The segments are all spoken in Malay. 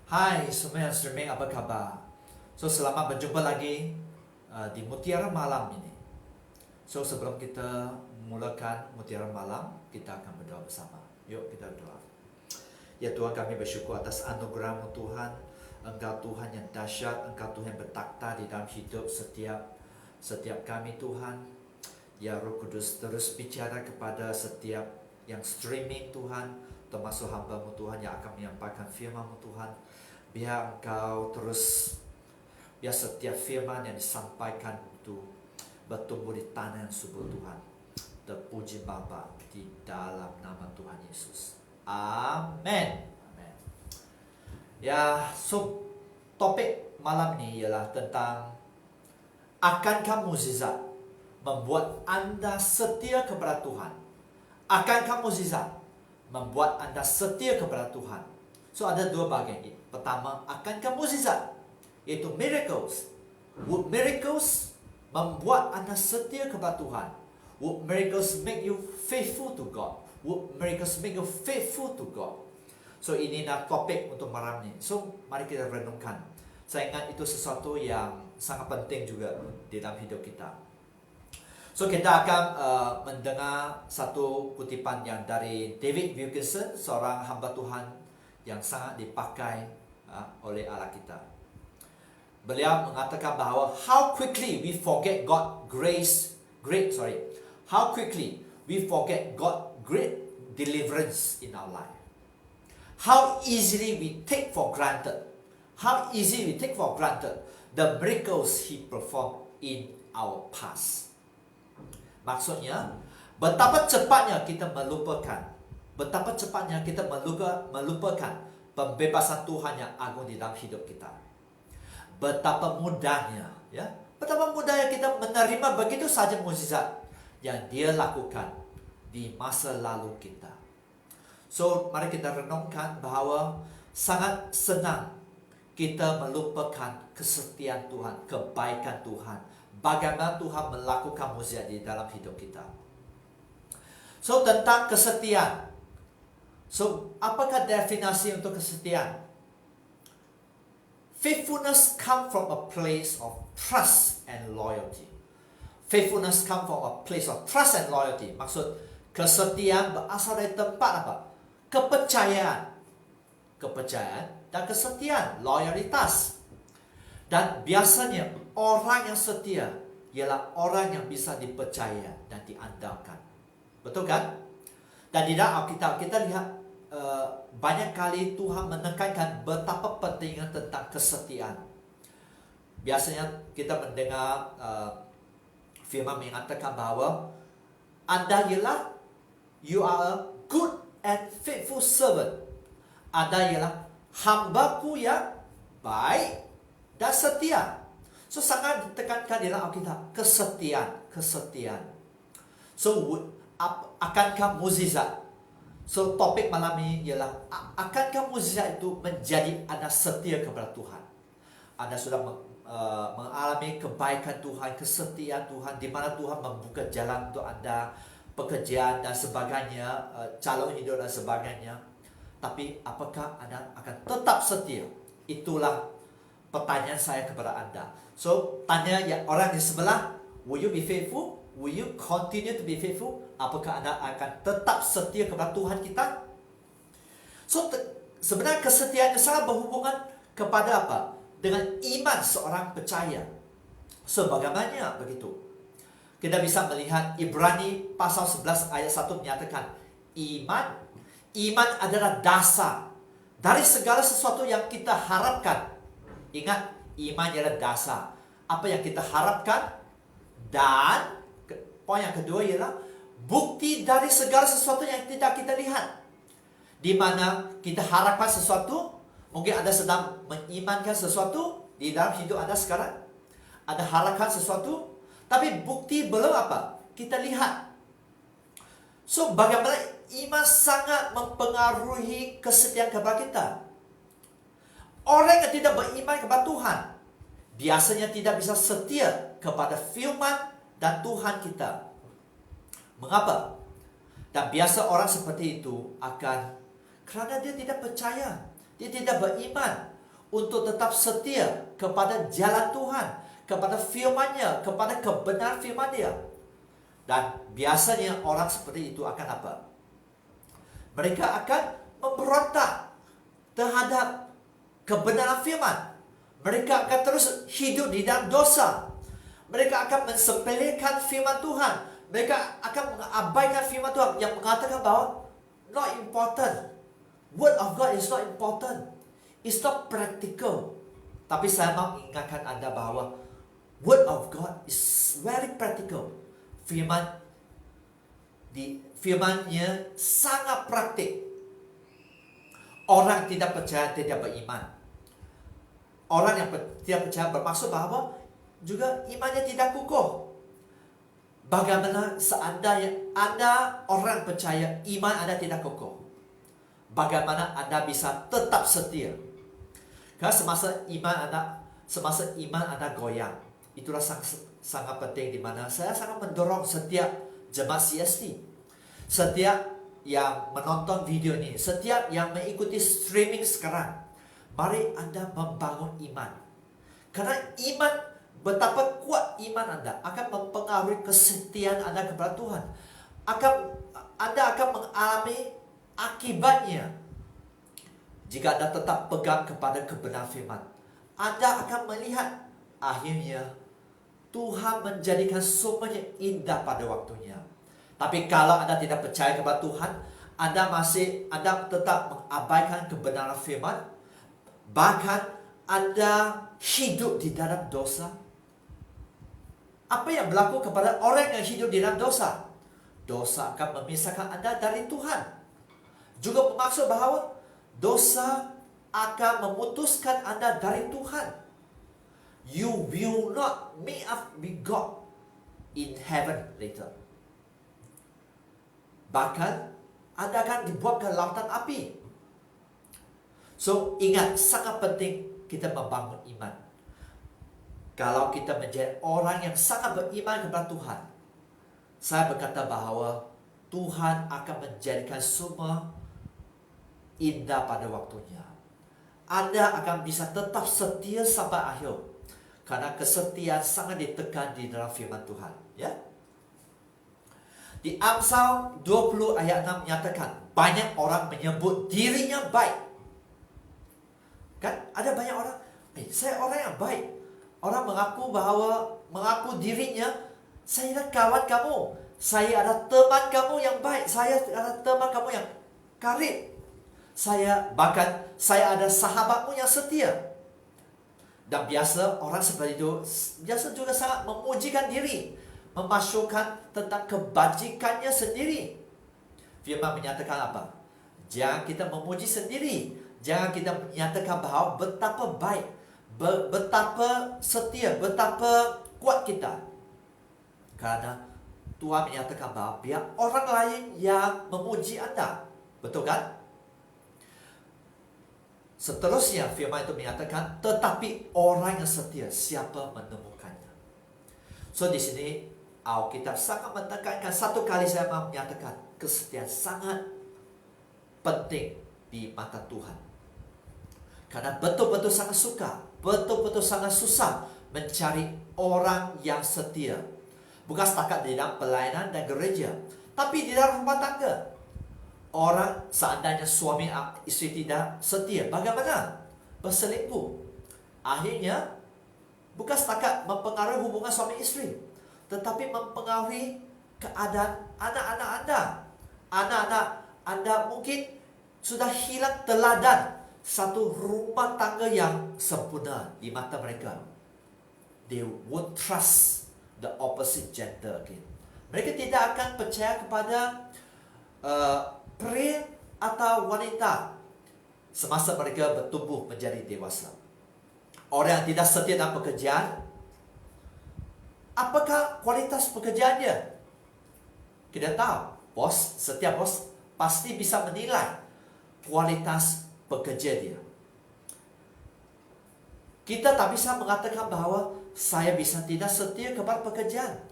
Hai semua yang streaming, apa kabar? Selamat berjumpa lagi di Mutiara Malam ini. Sebelum kita mulakan Mutiara Malam, kita akan berdoa bersama. Yuk kita berdoa. Ya Tuhan, kami bersyukur atas anugerah-Mu Tuhan. Engkau Tuhan yang dahsyat, Engkau Tuhan yang bertakhta di dalam hidup setiap kami Tuhan. Ya Roh Kudus, terus bicara kepada setiap yang streaming Tuhan, termasuk hamba-Mu Tuhan yang akan menyampaikan firman-Mu Tuhan. Biar Engkau terus, biar setiap firman yang disampaikan itu bertumbuh di tanah yang subur Tuhan. Terpuji Bapa di dalam nama Tuhan Yesus. Amin. Amin. Ya, topik malam ini ialah tentang akankah mukjizat membuat Anda setia kepada Tuhan? Akankah mukjizat membuat Anda setia kepada Tuhan? Ada dua bagian ini. Pertama, akankah mukjizat, yaitu miracles. Would miracles membuat Anda setia kepada Tuhan? Would miracles make you faithful to God? Would miracles make you faithful to God? Inilah topik untuk malam ini. Mari kita renungkan. Saya ingat itu sesuatu yang sangat penting juga di dalam hidup kita. Kita akan mendengar satu kutipan yang dari David Wilkerson, seorang hamba Tuhan yang sangat dipakai oleh Allah kita. Beliau mengatakan bahawa how quickly we forget how quickly we forget God great deliverance in our life. How easily we take for granted the miracles He performed in our past. Maksudnya, betapa cepatnya kita melupakan pembebasan Tuhan yang agung di dalam hidup kita. Betapa mudahnya kita menerima begitu saja mukjizat yang Dia lakukan di masa lalu kita. Mari kita renungkan bahawa sangat senang kita melupakan kesetiaan Tuhan, kebaikan Tuhan, bagaimana Tuhan melakukan mukjizat di dalam hidup kita. Tentang kesetiaan. Apakah definisi untuk kesetiaan? Faithfulness come from a place of trust and loyalty. Faithfulness come from a place of trust and loyalty. Maksud kesetiaan berasal dari tempat apa? Kepercayaan dan kesetiaan, loyalitas. Dan biasanya orang yang setia ialah orang yang bisa dipercaya dan diandalkan. Betul kan? Dan di dalam Alkitab kita lihat banyak kali Tuhan menekankan betapa pentingnya tentang kesetiaan. Biasanya kita mendengar firman mengatakan bahawa Anda ialah, you are a good and faithful servant. Anda ialah hamba-Ku yang baik dan setia. Sangat ditekankan di dalam Alkitab kesetiaan. Akankah mukjizat? Topik malam ini ialah akankah mukjizat itu menjadi Anda setia kepada Tuhan? Anda sudah mengalami kebaikan Tuhan, kesetiaan Tuhan, di mana Tuhan membuka jalan untuk Anda, pekerjaan dan sebagainya, calon hidup dan sebagainya. Tapi apakah Anda akan tetap setia? Itulah pertanyaan saya kepada Anda. Tanya yang orang di sebelah, will you be faithful? Will you continue to be faithful? Apakah Anda akan tetap setia kepada Tuhan kita? Sebenarnya kesetiaan sangat berhubungan kepada apa? Dengan iman seorang percaya. Bagaimana begitu? Kita bisa melihat Ibrani pasal 11 ayat 1 menyatakan Iman adalah dasar dari segala sesuatu yang kita harapkan. Ingat, iman adalah dasar apa yang kita harapkan. Dan poin yang kedua ialah bukti dari segala sesuatu yang tidak kita lihat. Di mana kita harapkan sesuatu, mungkin Anda sedang mengimankan sesuatu di dalam hidup Anda sekarang. Anda harapkan sesuatu, tapi bukti belum apa? Kita lihat. Bagaimana iman sangat mempengaruhi kesetiaan kepada kita. Orang yang tidak beriman kepada Tuhan biasanya tidak bisa setia kepada firman dan Tuhan kita. Mengapa? Dan biasa orang seperti itu akan, kerana dia tidak percaya, dia tidak beriman, untuk tetap setia kepada jalan Tuhan, kepada firman-Nya, kepada kebenaran firman Dia. Dan biasanya orang seperti itu akan apa? Mereka akan memberontak terhadap kebenaran firman. Mereka akan terus hidup di dalam dosa. Mereka akan mensepelekan firman Tuhan. Mereka akan mengabaikan firman Tuhan yang mengatakan bahwa not important. Word of God is not important. It's not practical. Tapi saya mau ingatkan Anda bahwa Word of God is very practical. Firman-Nya sangat praktik. Orang tidak percaya tidak beriman. Orang yang tidak percaya bermaksud bahwa juga imannya tidak kukuh. Bagaimana seandainya Anda orang percaya iman Anda tidak kukuh? Bagaimana Anda bisa tetap setia? Karena semasa iman Anda goyang, itulah sangat penting, di mana saya sangat mendorong setiap jemaat CST, setiap yang menonton video ini, setiap yang mengikuti streaming sekarang, mari Anda membangun iman. Karena iman, betapa kuat iman Anda akan mempengaruhi kesetiaan Anda kepada Tuhan. Anda akan mengalami akibatnya. Jika Anda tetap pegang kepada kebenaran firman, Anda akan melihat akhirnya Tuhan menjadikan semuanya indah pada waktunya. Tapi kalau Anda tidak percaya kepada Tuhan, Anda tetap mengabaikan kebenaran firman, bahkan Anda hidup di dalam dosa. Apa yang berlaku kepada orang yang hidup di dalam dosa? Dosa akan memisahkan Anda dari Tuhan. Juga bermaksud bahwa dosa akan memutuskan Anda dari Tuhan. You will not meet up with God in heaven later. Bahkan Anda akan dibuat ke lautan api. So ingat, sangat penting kita membangun iman. Kalau kita menjadi orang yang sangat beriman kepada Tuhan, saya berkata bahwa Tuhan akan menjadikan semua indah pada waktunya. Anda akan bisa tetap setia sampai akhir, karena kesetiaan sangat ditekan di dalam firman Tuhan. Ya. Di Amsal 20 ayat 6 menyatakan, banyak orang menyebut dirinya baik. Kan ada banyak orang, saya orang yang baik. Orang mengaku dirinya, saya adalah kawan kamu, saya adalah teman kamu yang baik, saya adalah teman kamu yang karib, bahkan saya ada sahabatmu yang setia. Dan biasa orang seperti itu biasa juga sangat memujikan diri, memasukkan tentang kebajikannya sendiri. Firman menyatakan apa? Jangan kita memuji sendiri, jangan kita menyatakan bahwa betapa baik, betapa setia, betapa kuat kita. Karena Tuhan menyatakan bahwa biar orang lain yang memuji Anda. Betul kan? Seterusnya firman itu menyatakan, tetapi orang yang setia, siapa menemukannya? So di sini Alkitab sangat menekankan, satu kali saya mau menyatakan, kesetiaan sangat penting di mata Tuhan. Karena betul-betul sangat suka, betul-betul sangat susah mencari orang yang setia. Bukan setakat di dalam pelayanan dan gereja, tapi di dalam rumah tangga. Orang seandainya suami istri tidak setia, bagaimana? Berselingkuh. Akhirnya bukan setakat mempengaruhi hubungan suami istri, tetapi mempengaruhi keadaan anak-anak Anda. Anak-anak Anda mungkin sudah hilang teladan satu rumah tangga yang sempurna di mata mereka. They won't trust the opposite gender again. Mereka tidak akan percaya kepada pria atau wanita semasa mereka bertumbuh menjadi dewasa. Orang yang tidak setia dalam pekerjaan, apakah kualitas pekerjaannya? Kita tahu, setiap bos pasti bisa menilai kualitas pekerja dia. Kita tak bisa mengatakan bahwa saya bisa tidak setia kepada pekerjaan,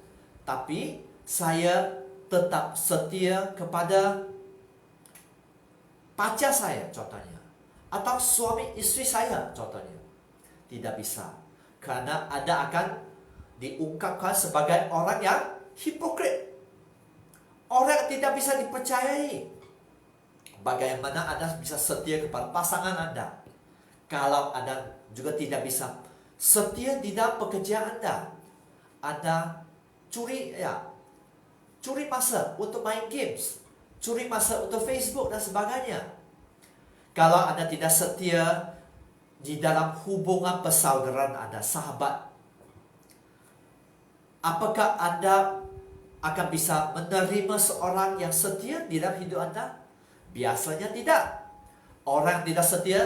tapi saya tetap setia kepada pacar saya contohnya, Atau suami istri saya contohnya. Tidak bisa. Karena Anda akan diungkapkan sebagai orang yang hipokrit. Orang yang tidak bisa dipercayai. Bagaimana Anda bisa setia kepada pasangan Anda kalau Anda juga tidak bisa setia di dalam pekerjaan Anda? Anda curi masa untuk main games, curi masa untuk Facebook dan sebagainya. Kalau Anda tidak setia di dalam hubungan persaudaraan Anda, sahabat, apakah Anda akan bisa menerima seorang yang setia di dalam hidup Anda? Biasanya tidak. Orang yang tidak setia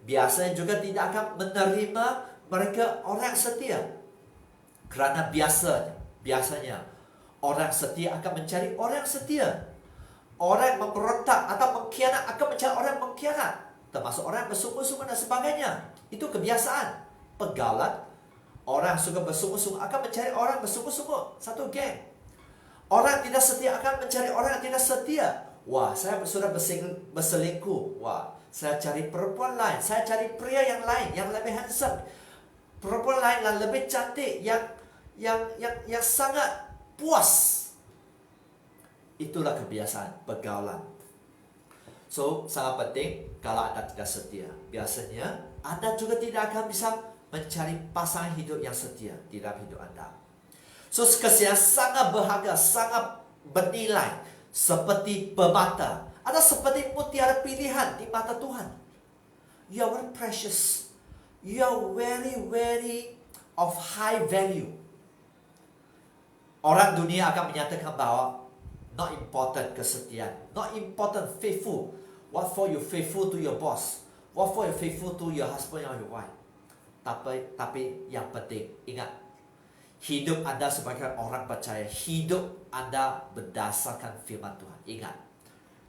biasanya juga tidak akan menerima mereka orang yang setia. Karena biasanya orang setia akan mencari orang yang setia. Orang yang memberontak atau mengkhianat akan mencari orang yang mengkhianat. Termasuk orang yang bersungguh-sungguh dan sebagainya. Itu kebiasaan. Pergaulan. Orang yang suka bersungguh-sungguh akan mencari orang yang bersungguh-sungguh. Satu geng. Orang yang tidak setia akan mencari orang yang tidak setia. Wah, saya sudah berselingkuh. Wah, saya cari perempuan lain. Saya cari pria yang lain, yang lebih handsome. Perempuan lain yang lebih cantik, yang sangat puas. Itulah kebiasaan pergaulan. So, sangat penting kalau Anda tidak setia. Biasanya, Anda juga tidak akan bisa mencari pasangan hidup yang setia di dalam hidup Anda. So, kesetiaan sangat berharga, sangat bernilai. Seperti permata atau seperti mutiara pilihan di mata Tuhan. You are very precious. You are very, very of high value. Orang dunia akan menyatakan bahwa not important kesetiaan, not important faithful. What for you faithful to your boss? What for you faithful to your husband or your wife? Tapi yang penting, ingat, hidup Anda sebagai orang percaya, hidup Anda berdasarkan firman Tuhan. Ingat,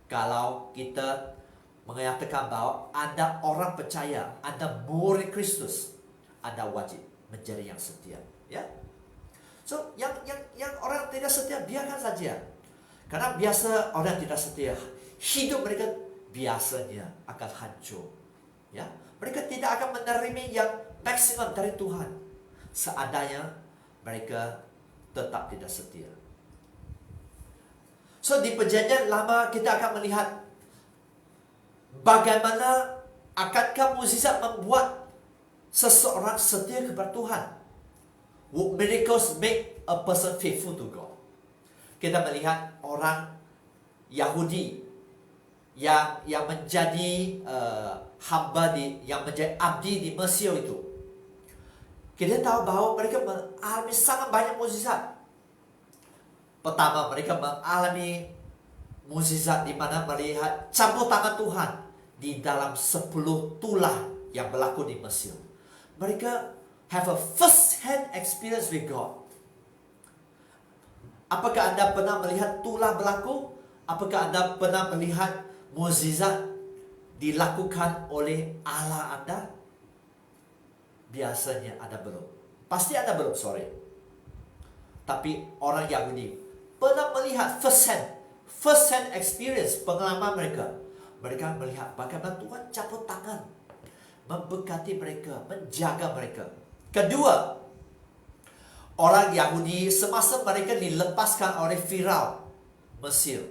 kalau kita mengatakan bahwa Anda orang percaya, Anda murid Kristus, Anda wajib menjadi yang setia. Ya. So, yang orang tidak setia, biarkan saja. Karena biasa orang tidak setia, hidup mereka biasanya akan hancur. Ya. Mereka tidak akan menerima yang maksimum dari Tuhan. Seandainya mereka tetap tidak setia. So, di perjanjian lama kita akan melihat bagaimana akankah mukjizat membuat seseorang setia kepada Tuhan. Would miracles make a person faithful to God? Kita melihat orang Yahudi yang menjadi hamba yang menjadi abdi di Mesir itu. Kita tahu bahwa mereka mengalami sangat banyak mukjizat. Pertama, mereka mengalami mukjizat di mana melihat campur tangan Tuhan di dalam 10 tulah yang berlaku di Mesir. Mereka have a first hand experience with God. Apakah Anda pernah melihat tulah berlaku? Apakah Anda pernah melihat mukjizat dilakukan oleh Allah Anda? Biasanya Anda belum. Pasti Anda belum, sorry. Tapi orang Yahudi pernah melihat first hand experience, pengalaman mereka. Mereka melihat bagaimana Tuhan campur tangan, memberkati mereka, menjaga mereka. Kedua, orang Yahudi semasa mereka dilepaskan oleh Firaun Mesir,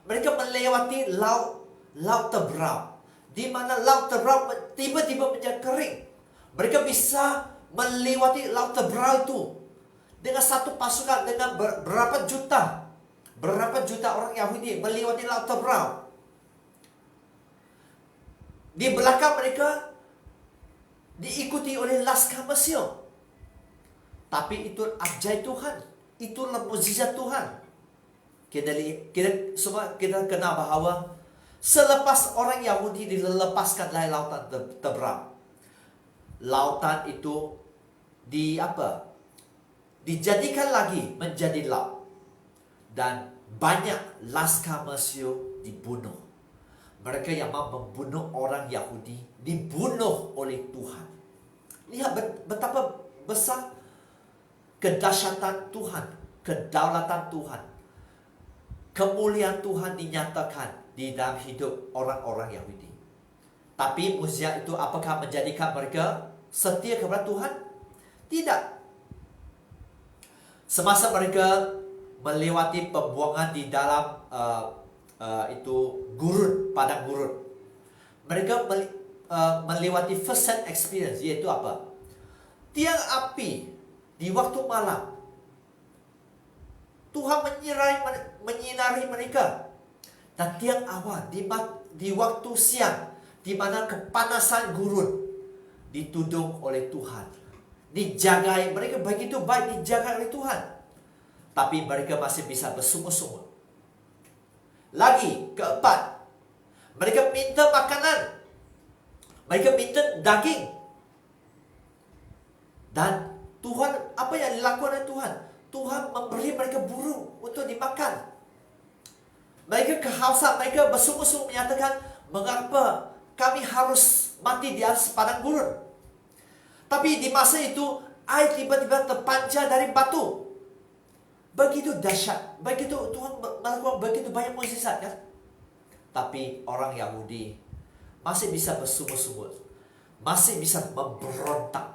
mereka melewati laut Teberau, di mana laut Teberau tiba-tiba menjadi kering. Mereka bisa melewati laut Teberau itu dengan satu pasukan, dengan berapa juta orang Yahudi melewati laut Teberau. Di belakang mereka diikuti oleh laskar Mesir. Tapi itu ajaib Tuhan, itulah mukjizat Tuhan. Kita kenal bahwa selepas orang Yahudi dilepaskan dari lautan Teberau, lautan itu dijadikan lagi menjadi laut, dan banyak laskar Mesir dibunuh. Mereka yang mau membunuh orang Yahudi dibunuh oleh Tuhan. Lihat betapa besar kedahsyatan Tuhan, kedaulatan Tuhan, kemuliaan Tuhan dinyatakan di dalam hidup orang-orang Yahudi. Tapi mukjizat itu apakah menjadikan mereka setia kepada Tuhan? Tidak. Semasa mereka melewati pembuangan di dalam itu gurun, padang gurun, mereka melewati first hand experience, yaitu apa? Tiang api di waktu malam. Tuhan menyinari mereka. Dan tiang awan di waktu siang, di mana kepanasan gurun ditudung oleh Tuhan, dijagai. Mereka begitu baik dijaga oleh Tuhan, tapi mereka masih bisa bersungut-sungut. Lagi keempat, mereka minta makanan, mereka minta daging. Dan Tuhan, apa yang dilakukan oleh Tuhan? Tuhan memberi mereka burung untuk dimakan. Mereka kehausan, mereka bersungut-sungut menyatakan, mengapa kami harus mati di atas padang gurun? Tapi di masa itu, air tiba-tiba terpancar dari batu. Begitu dahsyat, begitu Tuhan melakukan begitu banyak mukjizat, kan? Tapi orang Yahudi masih bisa bersungut-sungut, masih bisa memberontak.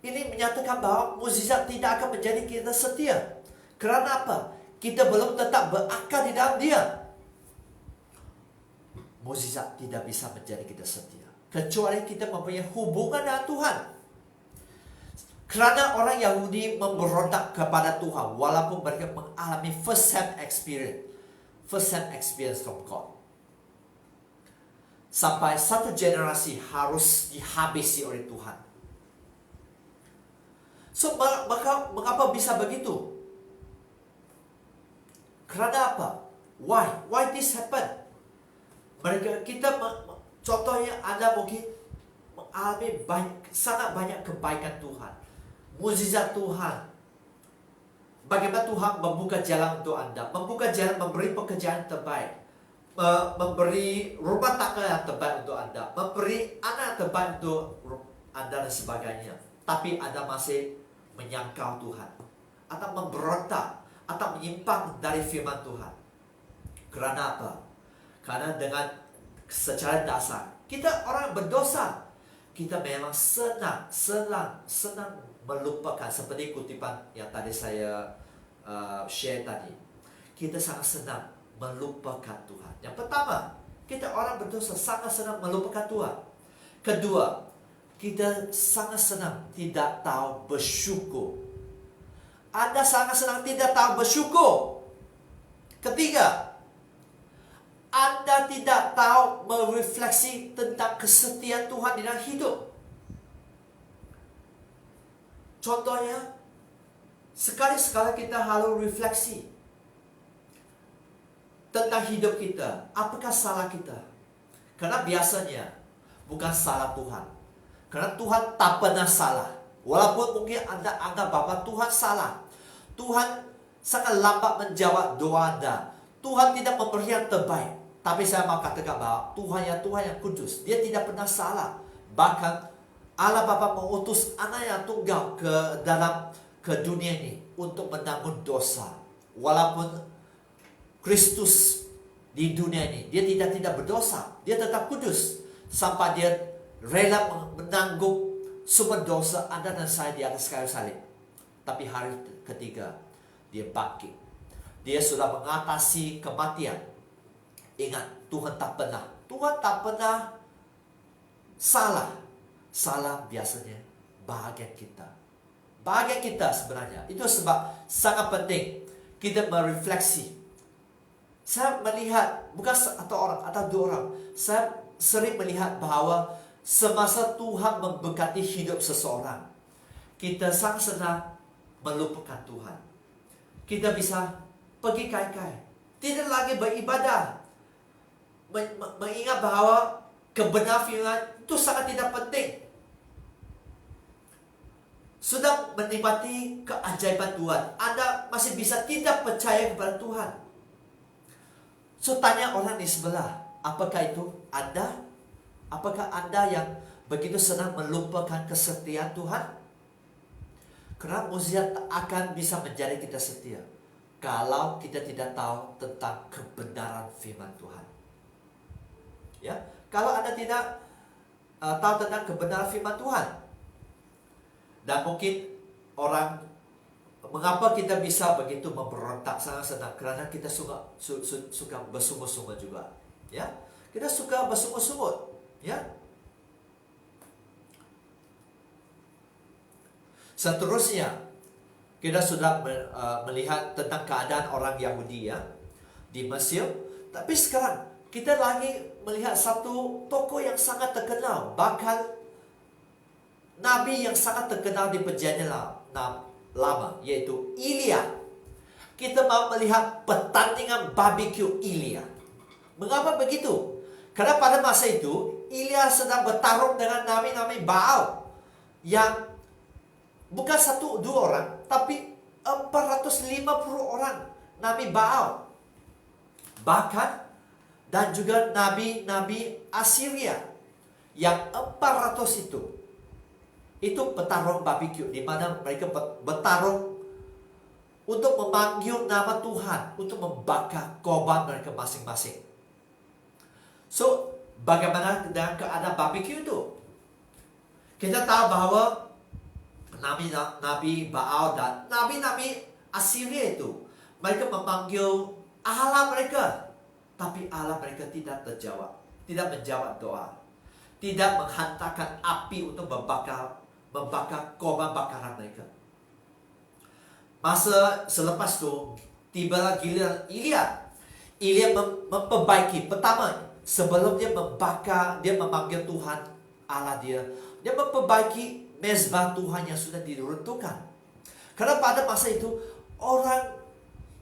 Ini menyatakan bahwa mukjizat tidak akan menjadi kita setia. Kerana apa? Kita belum tetap berakar di dalam Dia. Mukjizat tidak bisa menjadi kita setia kecuali kita mempunyai hubungan dengan Tuhan. Kerana orang Yahudi memberontak kepada Tuhan walaupun mereka mengalami first hand experience from God. Sampai satu generasi harus dihabisi oleh Tuhan. So, mengapa bisa begitu? Kerana apa? Why this happen? Contohnya Anda mungkin mengalami sangat banyak kebaikan Tuhan, mukjizat Tuhan. Bagaimana Tuhan membuka jalan untuk Anda, membuka jalan, memberi pekerjaan terbaik, memberi rumah tangga yang terbaik untuk Anda, memberi anak yang terbaik untuk Anda dan sebagainya. Tapi Anda masih menyangkal Tuhan, atau memberontak, atau menyimpang dari firman Tuhan. Kerana apa? Karena dengan secara dasar kita orang berdosa, kita memang senang melupakan. Seperti kutipan yang tadi saya share tadi, kita sangat senang melupakan Tuhan. Yang pertama, kita orang berdosa sangat senang melupakan Tuhan. Kedua, kita sangat senang tidak tahu bersyukur. Anda sangat senang tidak tahu bersyukur. Ketiga, Anda tidak tahu merefleksi tentang kesetiaan Tuhan di dalam hidup. Contohnya, sekali-sekala kita harus refleksi tentang hidup kita. Apakah salah kita? Karena biasanya bukan salah Tuhan. Karena Tuhan tak pernah salah. Walaupun mungkin Anda anggap bahwa Tuhan salah, Tuhan sangat lambat menjawab doa Anda, Tuhan tidak memberi yang terbaik. Tapi saya mau katakan bahwa Tuhan yang kudus, Dia tidak pernah salah. Bahkan Allah Bapa mengutus anak yang tunggal ke dunia ini untuk menanggung dosa. Walaupun Kristus di dunia ini, Dia tidak berdosa, Dia tetap kudus. Sampai Dia rela menanggung semua dosa Anda dan saya di atas kayu salib. Tapi hari ketiga, Dia bangkit. Dia sudah mengatasi kematian. Ingat, Tuhan tak pernah salah. Salah biasanya bahagian kita. Bahagian kita sebenarnya. Itu sebab sangat penting kita merefleksi. Saya melihat, bukan satu orang atau dua orang, saya sering melihat bahwa semasa Tuhan memberkati hidup seseorang, kita sangat senang melupakan Tuhan. Kita bisa pergi kai-kai, tidak lagi beribadah, mengingat bahwa kebenaran firman itu sangat tidak penting. Sudah menikmati keajaiban Tuhan, Anda masih bisa tidak percaya kepada Tuhan. So, tanya orang di sebelah, apakah itu Anda? Apakah Anda yang begitu senang melupakan kesetiaan Tuhan? Karena mukjizat akan bisa menjadi kita setia kalau kita tidak tahu tentang kebenaran firman Tuhan. Ya, kalau Anda tidak tahu tentang kebenaran firman Tuhan, dan mungkin orang, mengapa kita bisa begitu memberontak sangat senang? Kerana kita suka bersungut-sungut juga. Ya, kita suka bersungut-sungut. Ya. Seterusnya, kita sudah melihat tentang keadaan orang Yahudi ya di Mesir. Tapi sekarang kita lagi melihat satu tokoh yang sangat terkenal, bahkan nabi yang sangat terkenal di perjanjian lama, yaitu Elia. Kita mau melihat pertandingan barbecue Elia. Mengapa begitu? Karena pada masa itu Elia sedang bertarung dengan nabi-nabi Baal yang bukan 1-2 orang, tapi 450 orang nabi Baal. Bahkan dan juga nabi-nabi Assyria yang 400 itu petarung barbecue, di mana mereka bertarung untuk memanggil nama Tuhan, untuk membakar korban mereka masing-masing. So, bagaimana dengan keadaan barbecue itu? Kita tahu bahwa nabi Baal dan nabi-nabi Assyria itu, mereka memanggil Allah mereka, tapi Allah mereka tidak menjawab doa, tidak menghantarkan api untuk membakar korban bakaran mereka. Masa selepas itu tibalah giliran Elia. Elia memperbaiki. Pertama, sebelum dia memanggil Tuhan Allah dia memperbaiki mezbah Tuhan yang sudah diruntuhkan. Karena pada masa itu orang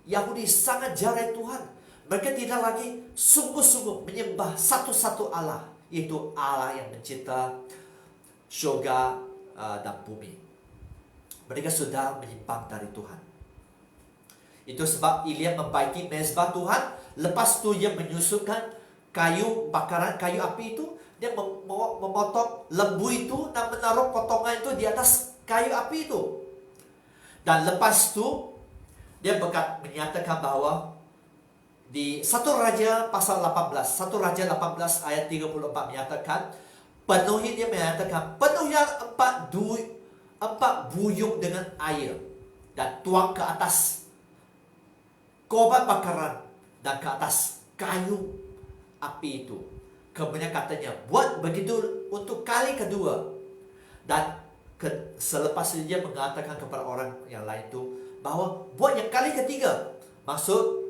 Yahudi sangat jahil Tuhan. Mereka tidak lagi sungguh-sungguh menyembah satu-satu Allah, yaitu Allah yang mencipta syurga dan bumi. Mereka sudah menyimpang dari Tuhan. Itu sebab Elia membaiki mezbah Tuhan. Lepas itu dia menyusukan kayu bakaran, kayu api itu. Dia memotong lembu itu dan menaruh potongan itu di atas kayu api itu. Dan lepas itu dia menyatakan bahwa di 1 Raja pasal 18, 1 Raja 18 ayat 34 menyatakan, penuhilah 4 buyung dengan air dan tuang ke atas korban bakaran dan ke atas kayu api itu. Kemudian katanya, buat begitu untuk kali kedua. Dan selepas itu dia mengatakan kepada orang yang lain itu bahwa buat yang kali ketiga. Maksud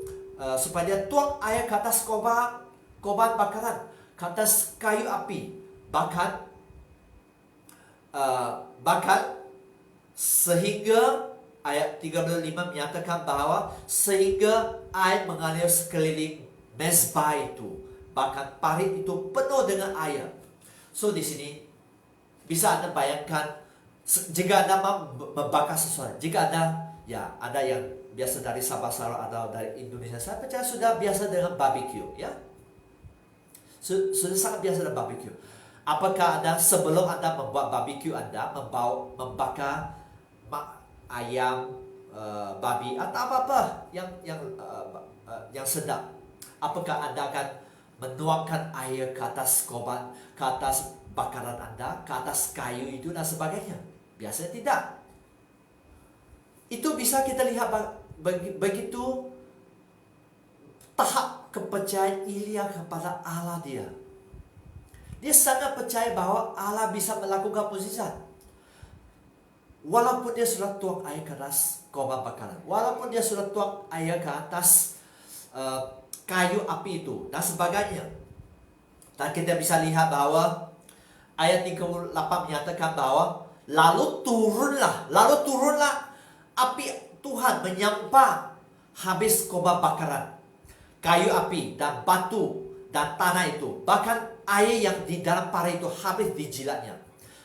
supaya dia tuang air ke atas korban bakaran, ke atas kayu api. Bahkan sehingga ayat 35 menyatakan bahwa sehingga air mengalir sekeliling mezbah itu. Bahkan parit itu penuh dengan air. So di sini bisa Anda bayangkan, jika Anda membakar sesuatu, jika ada yang biasa dari Sabah Sarawak atau dari Indonesia, saya percaya sudah biasa dengan barbecue, ya. Sudah sangat biasa dengan barbecue. Apakah Anda sebelum Anda membuat barbecue, Anda membakar ayam, babi atau apa-apa yang sedap? Apakah Anda akan menuangkan air ke atas korban, ke atas bakaran Anda, ke atas kayu itu dan sebagainya? Biasanya tidak. Itu bisa kita lihat begitu tahap kepercayaan Elia kepada Allah dia. Dia sangat percaya bahwa Allah bisa melakukan mukjizat. Walaupun dia sudah tuang air ke atas korban bakaran, walaupun dia sudah tuang air ke atas kayu api itu dan sebagainya. Dan kita bisa lihat bahwa ayat 38 menyatakan bahwa lalu turunlah api Tuhan menyampah habis korban bakaran, kayu api dan batu dan tanah itu. Bahkan air yang di dalam parit itu habis dijilatnya.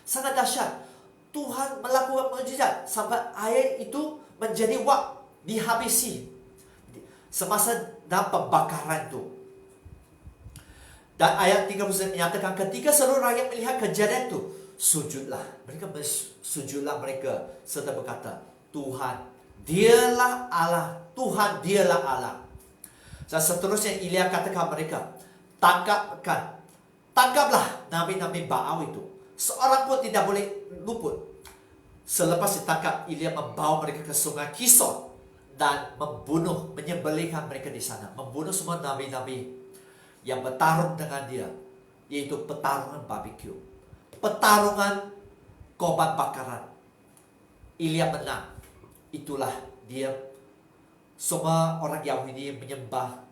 Sangat dahsyat. Tuhan melakukan mukjizat sampai air itu menjadi wak, dihabisi semasa dalam pembakaran itu. Dan ayat 39 menyatakan ketika seluruh rakyat melihat kejadian itu, sujudlah. Mereka sujudlah mereka serta berkata, Tuhan, dialah Allah. Tuhan, dialah Allah. Dan seterusnya Elia katakan mereka, tangkapkan Tangkaplah nabi-nabi Baal itu. Seorang pun tidak boleh luput. Selepas ditangkap, Elia membawa mereka ke sungai Kison dan membunuh, menyembelihkan mereka di sana. Membunuh semua nabi-nabi yang bertarung dengan dia, yaitu pertarungan barbecue, pertarungan korban bakaran. Elia menang. Itulah dia. Semua orang Yahudi menyembah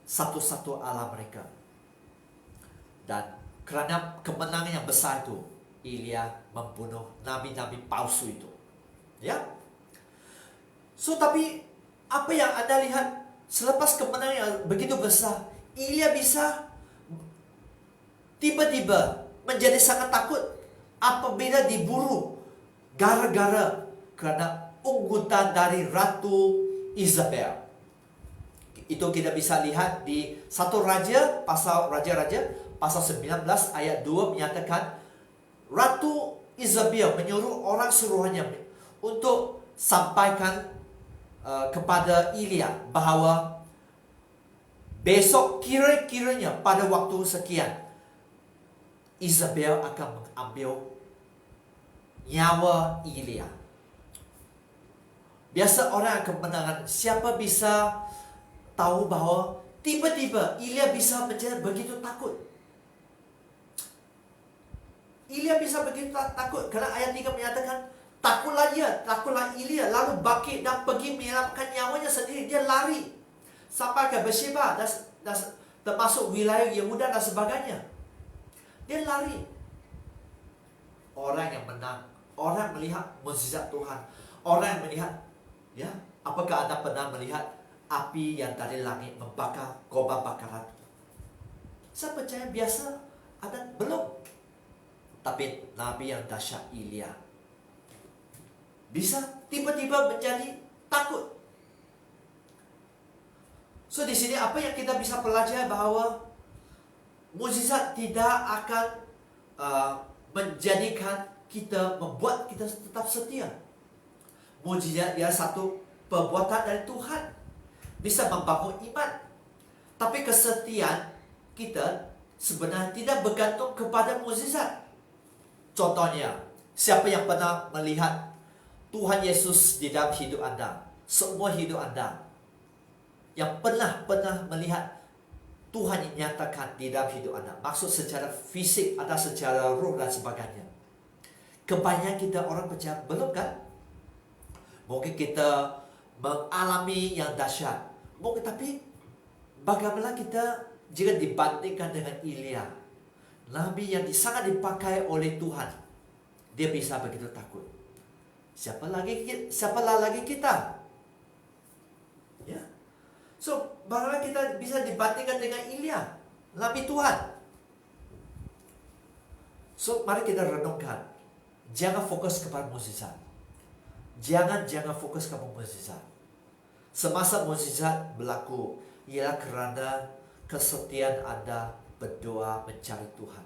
satu-satu Allah mereka. Dan kerana kemenangan yang besar itu, Elia membunuh nabi-nabi palsu itu. Ya. So, tapi apa yang Anda lihat selepas kemenangan yang begitu besar, Elia bisa tiba-tiba menjadi sangat takut apabila diburu gara-gara kerana unggutan dari Ratu Isabel. Itu kita bisa lihat di 1 Raja, pasal Raja-Raja, pasal 19 ayat 2 menyatakan Ratu Isabel menyuruh orang suruhannya untuk sampaikan kepada Elia bahawa besok kira-kiranya pada waktu sekian Isabel akan mengambil nyawa Elia. Biasa orang akan menangan, siapa bisa tahu bahawa tiba-tiba Elia bisa menjadi begitu takut. Elia bisa begitu takut kerana ayat 3 menyatakan takutlah Elia lalu bangkit dan pergi menyelamatkan nyawanya sendiri. Dia lari sampai ke Beersheba dan termasuk wilayah Yehuda dan sebagainya. Dia lari. Orang yang menang, orang melihat mukjizat Tuhan, orang yang melihat, ya, apakah Anda pernah melihat api yang dari langit membakar korban bakaran? Saya percaya biasa ada belum. Tapi Nabi yang dahsyat Elia bisa tiba-tiba menjadi takut. So di sini apa yang kita bisa pelajari bahawa mukjizat tidak akan menjadikan kita, membuat kita tetap setia. Mukjizat dia satu perbuatan dari Tuhan, bisa membangun iman. Tapi kesetiaan kita sebenarnya tidak bergantung kepada mukjizat. Contohnya, siapa yang pernah melihat Tuhan Yesus di dalam hidup Anda, semua hidup Anda, yang pernah melihat Tuhan yang nyatakan di dalam hidup Anda, maksud secara fisik atau secara roh dan sebagainya. Kebanyakan kita orang percaya belum kan? Mungkin kita mengalami yang dahsyat, mungkin, tapi bagaimana kita jika dibandingkan dengan Elia, Nabi yang sangat dipakai oleh Tuhan, dia bisa begitu takut. Siapa lagi kita? Ya. So, bagaimana kita bisa dibandingkan dengan Elia, Nabi Tuhan? So, mari kita renungkan. Jangan fokus kepada mukjizat. Jangan fokus kepada mukjizat. Semasa mukjizat berlaku, ialah kerana kesetiaan Anda berdoa mencari Tuhan.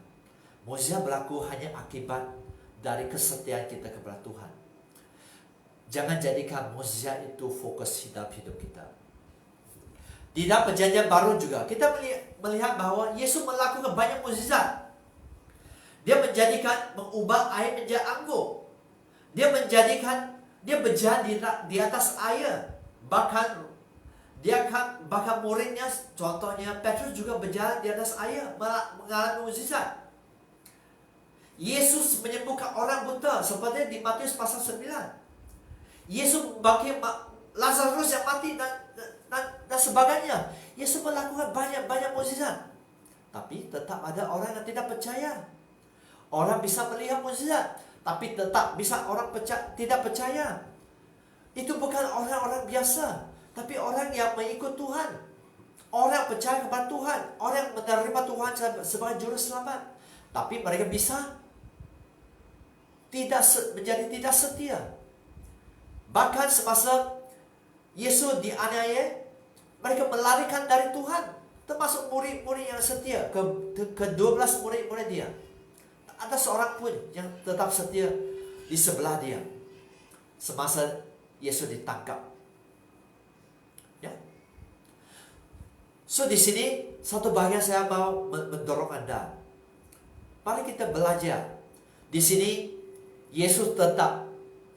Mukjizat berlaku hanya akibat dari kesetiaan kita kepada Tuhan. Jangan jadikan mukjizat itu fokus hidup kita. Di dalam perjanjian baru juga kita melihat bahawa Yesus melakukan banyak mukjizat. Dia mengubah air menjadi anggur. Dia berjalan di atas air. Bahkan muridnya, contohnya Petrus juga berjalan di atas air, mengalami mukjizat. Yesus menyembuhkan orang buta seperti di Matius pasal 9. Yesus membangkitkan Lazarus yang mati dan sebagainya. Yesus melakukan banyak mukjizat. Tapi tetap ada orang yang tidak percaya. Orang bisa melihat mukjizat, tapi tetap bisa orang tidak percaya. Itu bukan orang-orang biasa, tapi orang yang mengikut Tuhan, orang yang percaya kepada Tuhan, orang yang menerima Tuhan sebagai juru selamat. Tapi mereka bisa menjadi tidak setia. Bahkan semasa Yesus dianiaya, mereka melarikan dari Tuhan, termasuk murid-murid yang setia, ke-12 murid-murid dia. Tak ada seorang pun yang tetap setia di sebelah dia semasa Yesus ditangkap. Ya. So di sini satu bahagian saya mau mendorong Anda. Mari kita belajar. Di sini Yesus tetap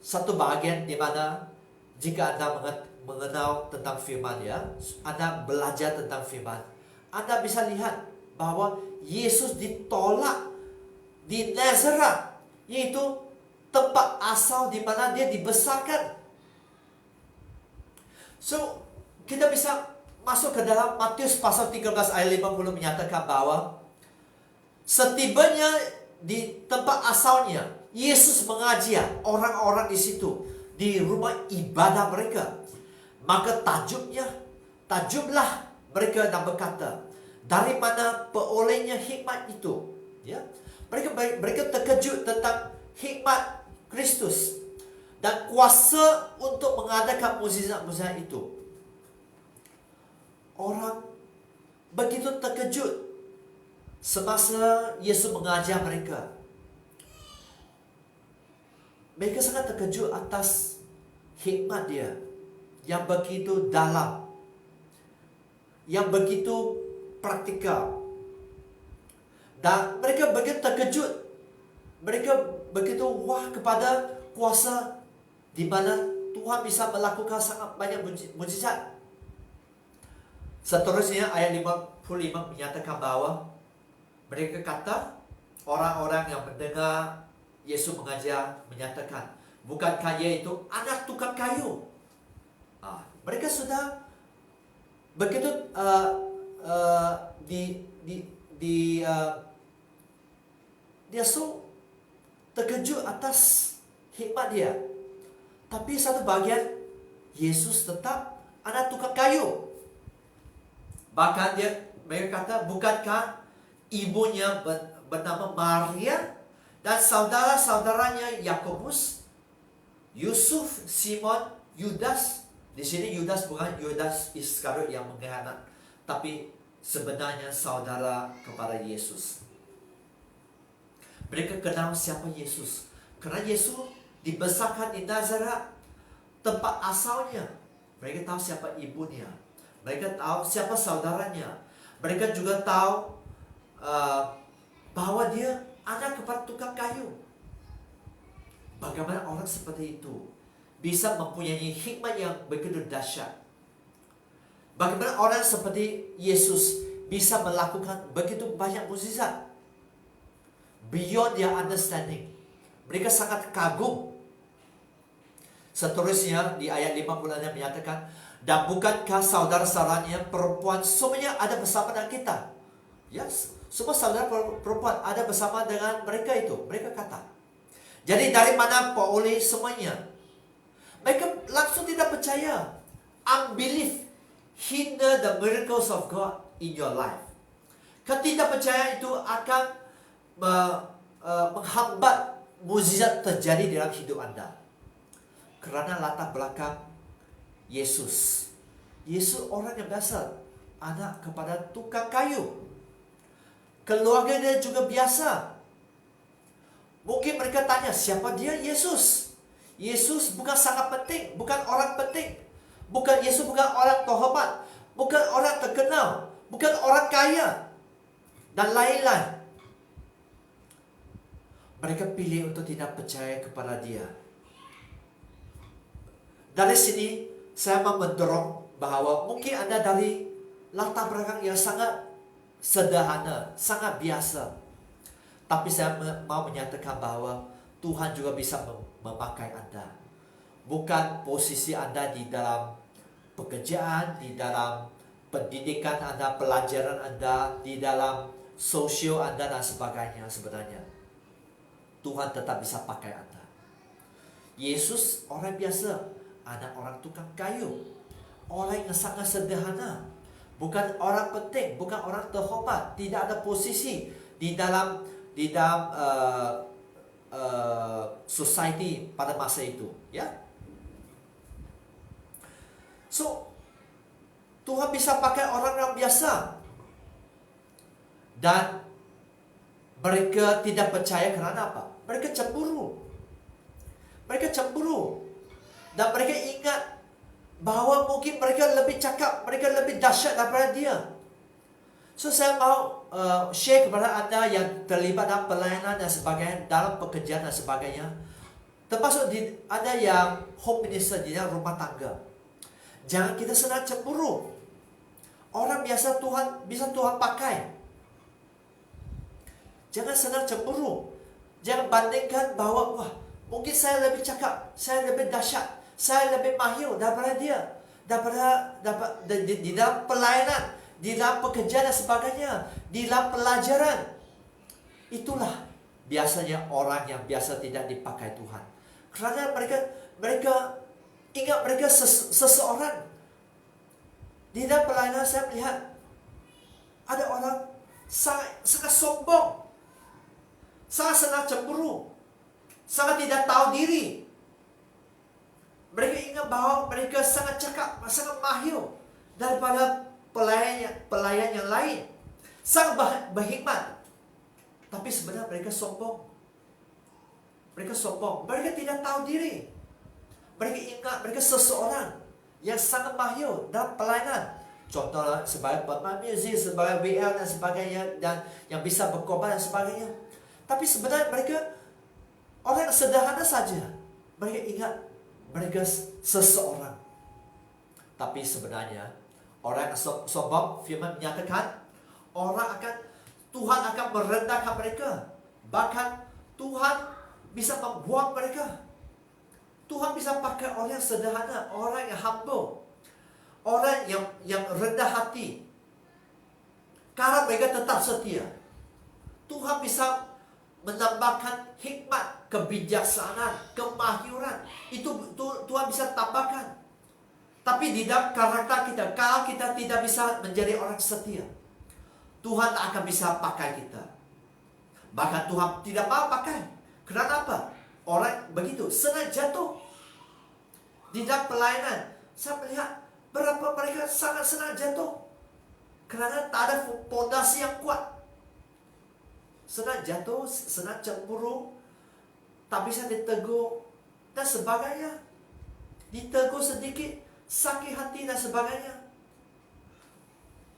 satu bahagian di mana jika Anda mengenal tentang firman ya, Anda belajar tentang firman, Anda bisa lihat bahwa Yesus ditolak di Nazaret, yaitu tempat asal di mana dia dibesarkan. So, kita bisa masuk ke dalam Matius pasal 13 ayat 50 menyatakan bahwa setibanya di tempat asalnya, Yesus mengajar orang-orang di situ, di rumah ibadah mereka. Maka tajublah mereka dan berkata, dari mana perolehnya hikmat itu? Ya, mereka terkejut tentang hikmat Kristus dan kuasa untuk mengadakan mukjizat-mukjizat itu. Orang begitu terkejut semasa Yesus mengajar mereka. Mereka sangat terkejut atas hikmat dia yang begitu dalam, yang begitu praktikal. Dan mereka begitu terkejut. Mereka begitu wah kepada kuasa di mana Tuhan bisa melakukan sangat banyak mukjizat. Seterusnya ayat 55 menyatakan bahwa mereka kata, orang-orang yang mendengar Yesus mengajar menyatakan, bukankah ia itu anak tukang kayu? Mereka sudah begitu dia so terkejut atas hikmat dia. Tapi satu bagian Yesus tetap anak tukang kayu. Bahkan mereka kata, bukankah ibunya bernama Maria dan saudara-saudaranya Yakobus, Yusuf, Simon, Yudas. Di sini Yudas bukan Yudas Iskariot yang mengkhianat, tapi sebenarnya saudara kepada Yesus. Mereka kenal siapa Yesus, karena Yesus dibesarkan di Nazaret, tempat asalnya. Mereka tahu siapa ibunya, mereka tahu siapa saudaranya. Mereka juga tahu bahwa dia anak kepada tukang kayu. Bagaimana orang seperti itu bisa mempunyai hikmat yang begitu dahsyat? Bagaimana orang seperti Yesus bisa melakukan begitu banyak mukjizat beyond their understanding? Mereka sangat kagum. Seterusnya di ayat 56 menyatakan, dan bukankah saudara-saudaranya perempuan semuanya ada bersama dengan kita? Yes, semua saudara perempuan ada bersama dengan mereka itu. Mereka kata. Jadi dari mana peroleh semuanya? Mereka langsung tidak percaya. Unbelief hinder the miracles of God in your life. Ketidakpercayaan itu akan menghambat mukjizat terjadi dalam hidup Anda. Kerana latar belakang Yesus. Yesus orang yang biasa, anak kepada tukang kayu. Keluarga dia juga biasa. Mungkin mereka tanya, siapa dia? Yesus. Yesus bukan sangat penting, bukan orang penting. Yesus bukan orang terhormat, bukan orang terkenal, bukan orang kaya, dan lain-lain. Mereka pilih untuk tidak percaya kepada dia. Dari sini saya mau mendorong bahwa mungkin Anda dari latar belakang yang sangat sederhana, sangat biasa. Tapi saya mau menyatakan bahwa Tuhan juga bisa memakai Anda. Bukan posisi Anda di dalam pekerjaan, di dalam pendidikan Anda, pelajaran Anda, di dalam sosial Anda dan sebagainya sebenarnya. Tuhan tetap bisa pakai Anda. Yesus orang biasa, anak orang tukang kayu. Orang yang sangat sederhana. Bukan orang penting, bukan orang terhormat, tidak ada posisi di dalam society pada masa itu, ya. So, Tuhan bisa pakai orang yang biasa. Dan mereka tidak percaya kerana apa? Mereka cemburu. Mereka cemburu. Dan mereka ingat bahwa mungkin mereka lebih cakap, mereka lebih dahsyat daripada dia. So, saya mau share kepada anda yang terlibat dalam pelayanan dan sebagainya, dalam pekerjaan dan sebagainya. Termasuk ada yang home minister di dalam rumah tangga. Jangan kita senang cemburu. Orang biasa bisa Tuhan pakai. Jangan senang cemburu. Jangan bandingkan bahwa wah, mungkin saya lebih cakap, saya lebih dahsyat, saya lebih mahir daripada dia, di dalam pelayanan, di dalam pekerjaan dan sebagainya, di dalam pelajaran. Itulah biasanya orang yang biasa tidak dipakai Tuhan. Kerana mereka ingat mereka seseorang. Di dalam pelayanan saya melihat ada orang sangat sombong, sangat senang cemburu, sangat tidak tahu diri. Mereka ingat bahwa mereka sangat cakap, sangat mahir daripada pelayan yang lain, sangat berhikmat. Tapi sebenarnya mereka sombong. Mereka tidak tahu diri. Mereka ingat mereka seseorang yang sangat mahir dalam pelayanan. Contohnya sebagai pemain muzik, sebagai WL dan sebagainya, dan yang bisa berkorban dan sebagainya. Tapi sebenarnya mereka orang yang sederhana saja. Mereka ingat mereka seseorang. Tapi sebenarnya orang yang sombong, firman menyatakan Tuhan akan merendahkan mereka. Bahkan Tuhan bisa membuang mereka. Tuhan bisa pakai orang yang sederhana, orang yang humble, orang yang rendah hati. Karena mereka tetap setia. Tuhan bisa menambahkan hikmat, kebijaksanaan, kemahiran. Itu Tuhan bisa tambahkan. Tapi di dalam karakter kita, kalau kita tidak bisa menjadi orang setia, Tuhan tak akan bisa pakai kita. Bahkan Tuhan tidak mau pakai. Kenapa? Orang begitu senang jatuh. Di dalam pelayanan saya melihat berapa mereka sangat senang jatuh. Kerana tak ada fondasi yang kuat. Senang jatuh, senang cemburu, tak bisa ditegur dan sebagainya. Ditegur sedikit, sakit hati dan sebagainya.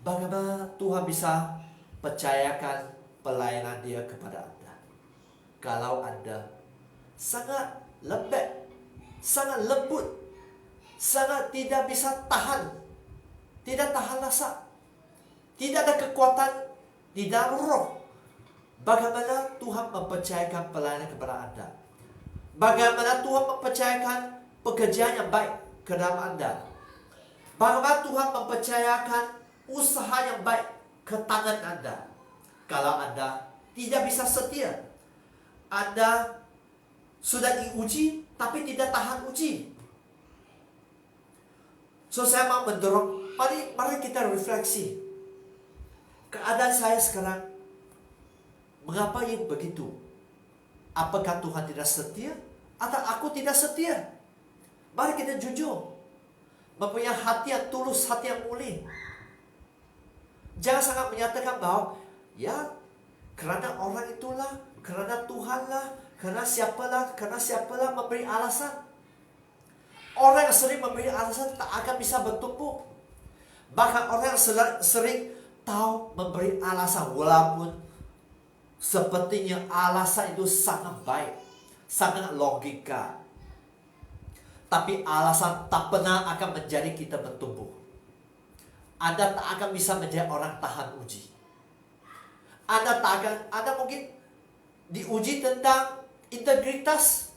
Bagaimana Tuhan bisa percayakan pelayanan dia kepada anda? Kalau anda sangat lembek, sangat lembut, sangat tidak bisa tahan, tidak tahan rasa, tidak ada kekuatan di dalam roh. Bagaimana Tuhan mempercayakan pelayanan kepada anda? Bagaimana Tuhan mempercayakan pekerjaan yang baik ke dalam anda? Bagaimana Tuhan mempercayakan usaha yang baik ke tangan anda? Kalau anda tidak bisa setia, anda sudah diuji tapi tidak tahan uji. So saya mau mendorong, mari kita refleksi. Keadaan saya sekarang, mengapa ia begitu? Apakah Tuhan tidak setia? Atau aku tidak setia? Mari kita jujur. Mempunyai hati yang tulus, hati yang mulia. Jangan sangat menyatakan bahwa ya, kerana orang itulah, kerana Tuhanlah, kerana siapalah memberi alasan. Orang yang sering memberi alasan tak akan bisa bertumbuh. Bahkan orang yang sering tahu memberi alasan, walaupun sepertinya alasan itu sangat baik, sangat logika, tapi alasan tak pernah akan menjadi kita bertumbuh. Anda tak akan bisa menjadi orang tahan uji. Anda mungkin diuji tentang integritas,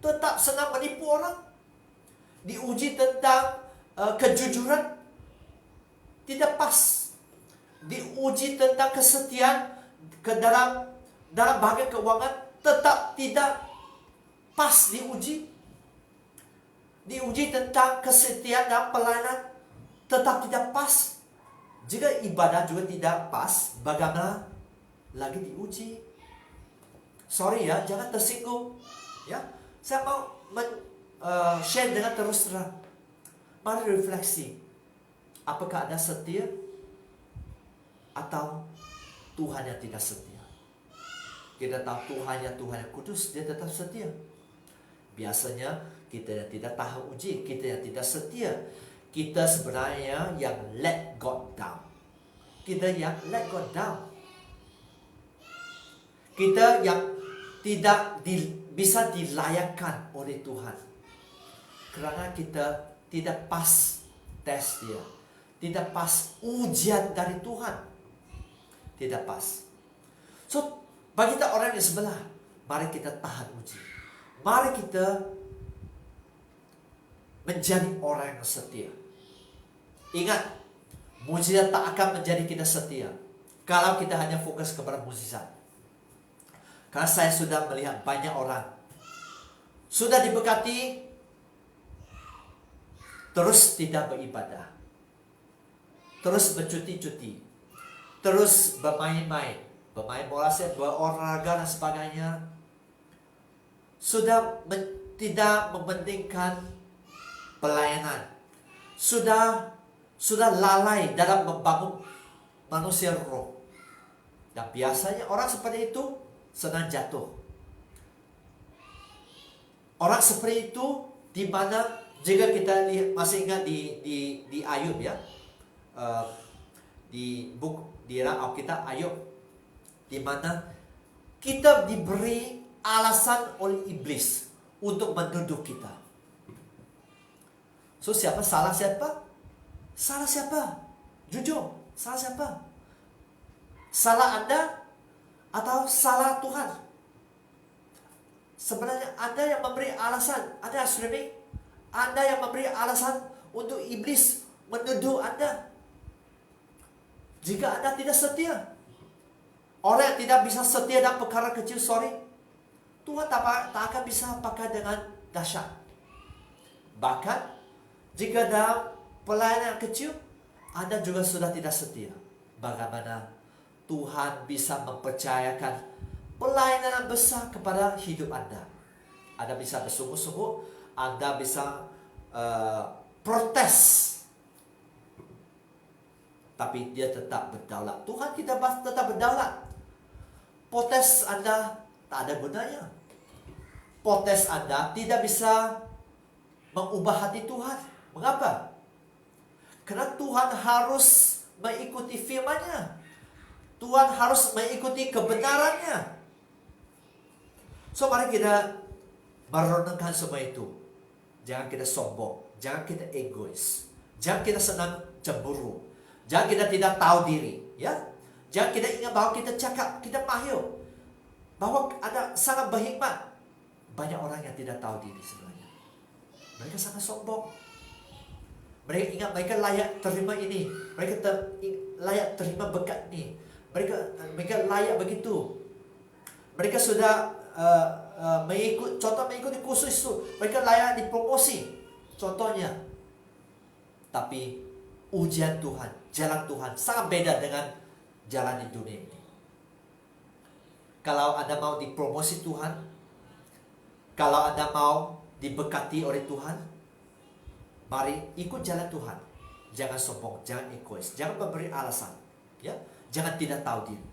tetap senang menipu orang. Diuji tentang kejujuran, tidak pas. Diuji tentang kesetiaan ke dalam bahagian keuangan, tetap tidak pas diuji. Diuji tentang kesetiaan dalam pelayanan, tetap tidak pas. Jika ibadah juga tidak pas, bagaimana lagi diuji? Sorry ya, jangan tersinggung. Ya, saya mau share dengan terus terang. Mari refleksi. Apakah Anda setia atau Tuhan yang tidak setia? Kita tahu Tuhan yang kudus, dia tetap setia. Biasanya kita yang tidak tahan uji, kita yang tidak setia, kita sebenarnya yang let God down. kita yang let God down. Kita yang tidak bisa dilayakkan oleh Tuhan. Kerana kita tidak pas tes dia. Tidak pas ujian dari Tuhan. Tidak pas. So, bagi kita orang yang sebelah, mari kita tahan uji. Mari kita menjadi orang yang setia. Ingat, mukjizat tak akan menjadi kita setia kalau kita hanya fokus kepada mukjizat. Karena saya sudah melihat banyak orang sudah diberkati, terus tidak beribadah, terus bercuti-cuti, terus bermain-main, bermain bola, berolahraga dan sebagainya. Sudah tidak mementingkan pelayanan. Sudah lalai dalam membangun manusia roh. Dan biasanya orang seperti itu senang jatuh. Orang seperti itu di mana jika kita lihat, masih ingat di Ayub ya, di dalam Alkitab Ayub, di mana kita diberi alasan oleh iblis untuk menuduh kita. So salah siapa? Salah siapa? Jujur, salah siapa? Salah Anda atau salah Tuhan? Sebenarnya Anda yang memberi alasan. Anda yang streaming, Anda yang memberi alasan untuk iblis menuduh Anda. Jika Anda tidak setia, orang yang tidak bisa setia dalam perkara kecil, Tuhan tak akan bisa pakai dengan dahsyat. Bahkan jika dalam pelayanan yang kecil, Anda juga sudah tidak setia. Bagaimana Tuhan bisa mempercayakan pelayanan besar kepada hidup Anda? Anda bisa bersungguh-sungguh, Anda bisa protes, tapi dia tetap berdaulat. Tuhan kita tetap berdaulat. Protes Anda tak ada gunanya. Protes Anda tidak bisa mengubah hati Tuhan. Mengapa? Karena Tuhan harus mengikuti firman-Nya. Tuhan harus mengikuti kebenarannya. So mari kita merenungkan semua itu. Jangan kita sombong, jangan kita egois, jangan kita senang cemburu, jangan kita tidak tahu diri, ya. Jangan kita ingat bahwa kita cakap, kita mahir, bahwa ada sangat berhikmat. Banyak orang yang tidak tahu diri sebenarnya. Mereka sangat sombong. Mereka ingat mereka layak terima ini, mereka layak terima berkat ini. Mereka layak begitu. Mereka sudah mengikuti kursus itu. Mereka layak dipromosi. Contohnya. Tapi ujian Tuhan, jalan Tuhan sangat beda dengan jalan di dunia ini. Kalau Anda mau dipromosi Tuhan, kalau Anda mau diberkati oleh Tuhan, mari ikut jalan Tuhan. Jangan sombong, jangan egois, jangan memberi alasan, ya. Jangan tidak tahu diri.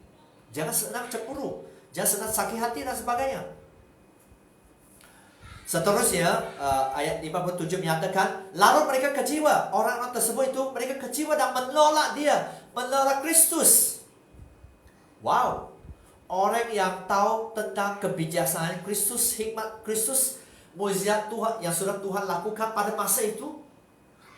Jangan senang cemburu. Jangan senang sakit hati dan sebagainya. Seterusnya, ayat 57 menyatakan, lalu mereka kecewa. Orang-orang tersebut itu, mereka kecewa dan menolak dia. Menolak Kristus. Wow. Orang yang tahu tentang kebijaksanaan Kristus, hikmat Kristus, mukjizat Tuhan yang sudah Tuhan lakukan pada masa itu.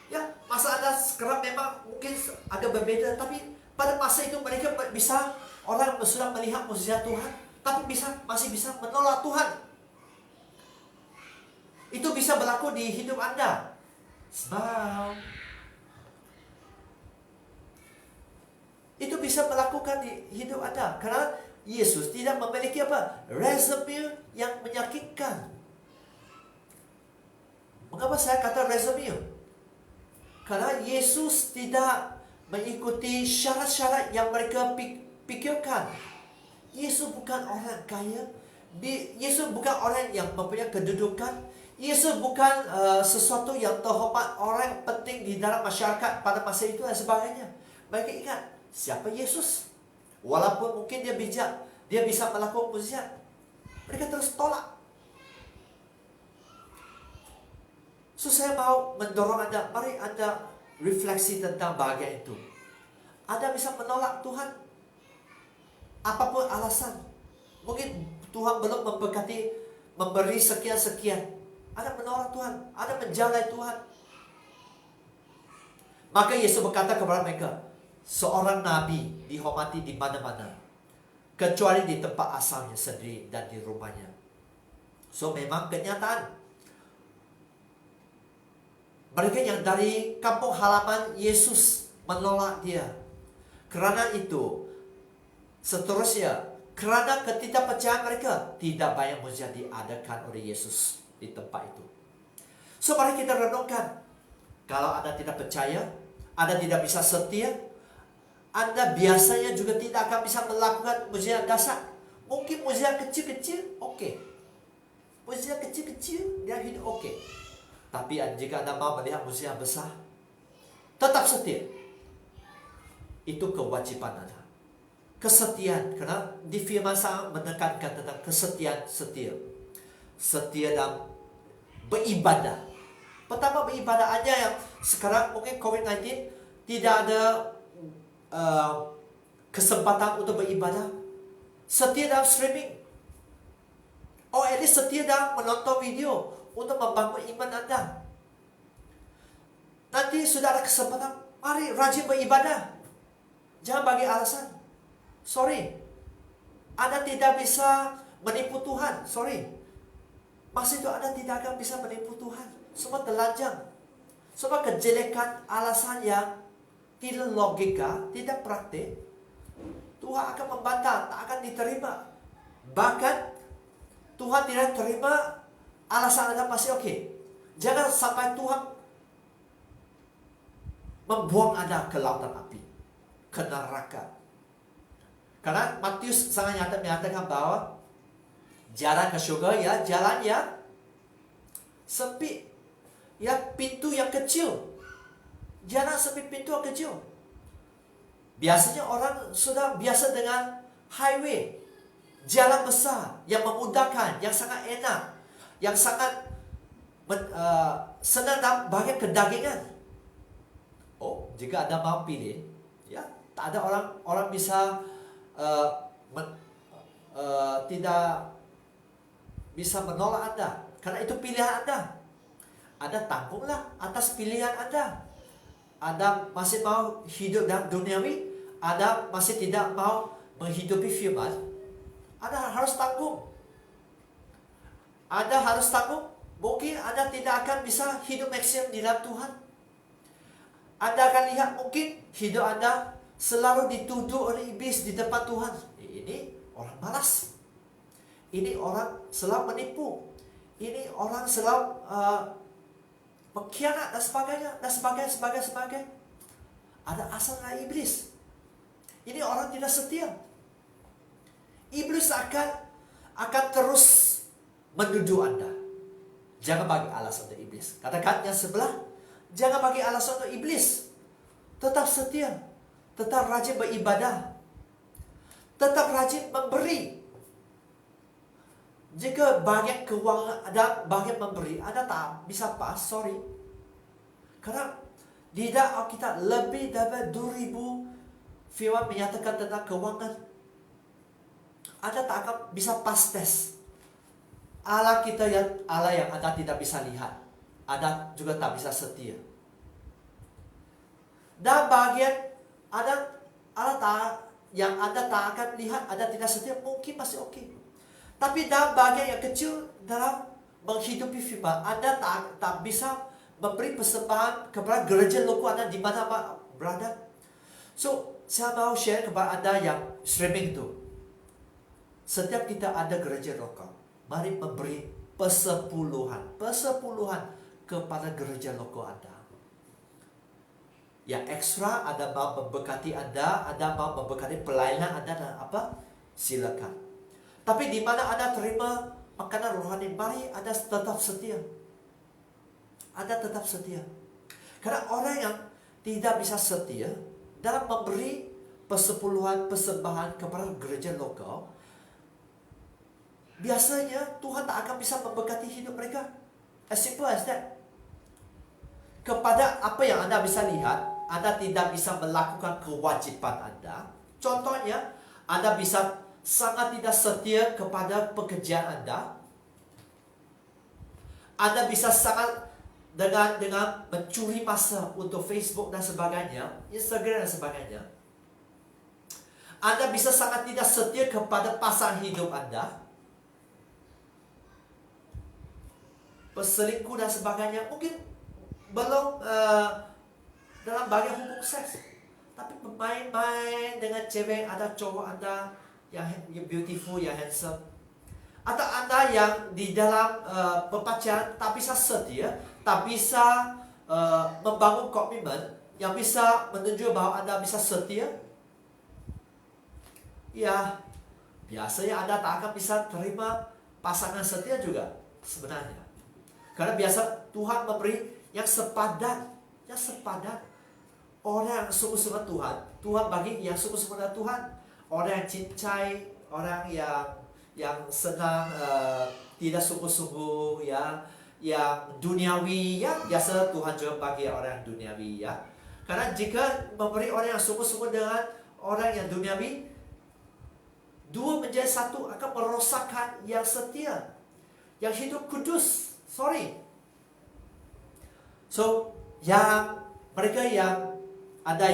Ya, masa Anda sekarang memang mungkin agak berbeda, tapi pada masa itu mereka bisa, orang sudah melihat mukjizat Tuhan, tapi masih bisa menolak Tuhan. Itu bisa berlaku di hidup Anda. Smile. Itu bisa melakukan di hidup Anda. Karena Yesus tidak memiliki apa? Resume yang menyakitkan. Mengapa saya kata resume? Karena Yesus tidak mengikuti syarat-syarat yang mereka pikirkan. Yesus bukan orang kaya. Yesus bukan orang yang mempunyai kedudukan. Yesus bukan sesuatu yang terhormat, orang penting di dalam masyarakat pada masa itu dan sebagainya. Mereka ingat siapa Yesus. Walaupun mungkin dia bijak, dia bisa melakukan mukjizat, mereka terus tolak. So saya mau mendorong Anda, mari Anda refleksi tentang bahagian itu. Anda bisa menolak Tuhan. Apapun alasan. Mungkin Tuhan belum memberkati, memberi sekian-sekian. Anda menolak Tuhan. Anda menjalai Tuhan. Maka Yesus berkata kepada mereka, seorang nabi dihormati di mana-mana, kecuali di tempat asalnya sendiri dan di rumahnya. So memang kenyataan. Mereka yang dari kampung halaman Yesus menolak dia. Kerana itu, seterusnya, kerana ketidakpercayaan mereka, tidak banyak mujizat diadakan oleh Yesus di tempat itu. So mari kita renungkan. Kalau Anda tidak percaya, Anda tidak bisa setia, Anda biasanya juga tidak akan bisa melakukan mujizat dasar. Mungkin mujizat kecil-kecil, oke. Mujizat kecil-kecil, dia hidup oke. Tapi jika Anda mau melihat mujizat besar, tetap setia. Itu kewajiban Anda. Kesetiaan, karena di firman sangat menekankan tentang kesetiaan setia. Setia dalam beribadah. Pertama beribadah aja yang sekarang mungkin COVID-19 tidak ada kesempatan untuk beribadah. Setia dalam streaming. Oh, at least setia dalam menonton video untuk membangun iman Anda. Nanti sudah ada kesempatan, mari rajin beribadah. Jangan bagi alasan. Sorry, Anda tidak bisa menipu Tuhan. Sorry. Maksud itu Anda tidak akan bisa menipu Tuhan. Semua telanjang. Semua kejelekan alasan yang tidak logika, tidak praktik. Tuhan akan membantah, tak akan diterima. Bahkan Tuhan tidak terima alasan Anda masih oke. Jangan sampai Tuhan membuang Anda ke lautan api, ke neraka. Karena Matius sangat nyata menyatakan bahwa jalan ke surga ya jalan yang sempit, ya pintu yang kecil. Jalan sempit, pintu yang kecil. Biasanya orang sudah biasa dengan highway, jalan besar yang memudahkan, yang sangat enak, yang sangat senang dalam bagian kedagingan. Oh, jika Anda mau pilih, ya tak ada orang bisa tidak bisa menolak Anda, karena itu pilihan Anda. Anda tanggunglah atas pilihan Anda. Anda masih mau hidup dalam duniawi, Anda masih tidak mau menghidupi firman, Anda harus tanggung. Anda harus tanggung. Mungkin Anda tidak akan bisa hidup maksimum di dalam Tuhan. Anda akan lihat mungkin hidup Anda selalu dituduh oleh iblis di depan Tuhan. Ini orang malas. Ini orang selalu menipu. Ini orang selalu mengkhianat dan sebagainya. Ada asal dari iblis. Ini orang tidak setia. Iblis akan terus menuduh Anda. Jangan bagi alasan untuk iblis. Katakan yang sebelah, jangan bagi alasan untuk iblis. Tetap setia, tetap rajin beribadah, tetap rajin memberi. Jika bagian keuangan ada bagian memberi, Anda tak bisa pas, sorry. Karena di dalam Alkitab lebih dari 2000 firman menyatakan tentang keuangan. Anda tak akan bisa pas tes. Allah kita Allah yang Anda tidak bisa lihat, Anda juga tak bisa setia. Dan bagian Allah yang Anda tak akan lihat, Anda tidak setia, mungkin masih oke. Tapi dalam bagian yang kecil dalam menghidupi firman, Anda tak bisa memberi persembahan kepada gereja lokal Anda di mana berada. So, saya mau share kepada Anda yang streaming itu. Setiap kita ada gereja lokal, mari memberi persepuluhan kepada gereja lokal Anda. Yang ekstra Anda mau memberkati Anda mau memberkati pelayanan Anda dan apa? Silakan. Tapi di mana Anda terima makanan rohani, mari Anda tetap setia. Anda tetap setia. Karena orang yang tidak bisa setia dalam memberi persembahan kepada gereja lokal, biasanya Tuhan tak akan bisa memberkati hidup mereka. As simple as that. Kepada apa yang Anda bisa lihat, Anda tidak bisa melakukan kewajiban Anda. Contohnya, Anda bisa sangat tidak setia kepada pekerjaan Anda. Anda bisa sangat dengan mencuri masa untuk Facebook dan sebagainya, Instagram dan sebagainya. Anda bisa sangat tidak setia kepada pasangan hidup Anda. Berselingkuh dan sebagainya. Mungkin belum dalam bagian hubungan seks, tapi bermain-main dengan cewek, ada cowok Anda yang beautiful, yang handsome. Atau Anda yang di dalam berpacaran tak bisa setia, tak bisa membangun komitmen yang bisa menunjukkan bahwa Anda bisa setia. Ya, biasanya Anda tak akan bisa terima pasangan setia juga sebenarnya. Karena biasa Tuhan memberi yang sepadan, orang yang sungguh-sungguh Tuhan. Tuhan bagi yang sungguh-sungguh dengan Tuhan. Orang yang cintai, orang yang senang tidak sungguh-sungguh, ya, yang duniawi, ya, biasa Tuhan juga bagi orang yang duniawi, ya. Karena jika memberi orang yang sungguh-sungguh dengan orang yang duniawi, dua menjadi satu akan merosakkan yang setia, yang hidup kudus. So, mereka yang ada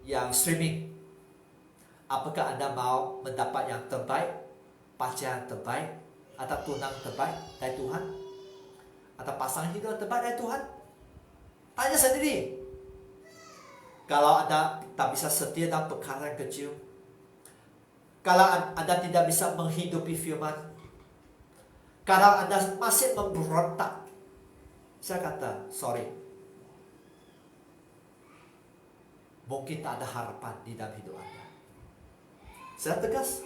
yang streaming, apakah Anda mau mendapat yang terbaik, pacar terbaik, atau tunang terbaik dari Tuhan, atau pasangan hidup terbaik dari Tuhan? Tanya sendiri. Kalau Anda tak bisa setia dalam perkara yang kecil, kalau Anda tidak bisa menghidupi firman, kalau Anda masih memberontak, saya kata, sorry, mungkin tak ada harapan di dalam hidup Anda. Saya tegas.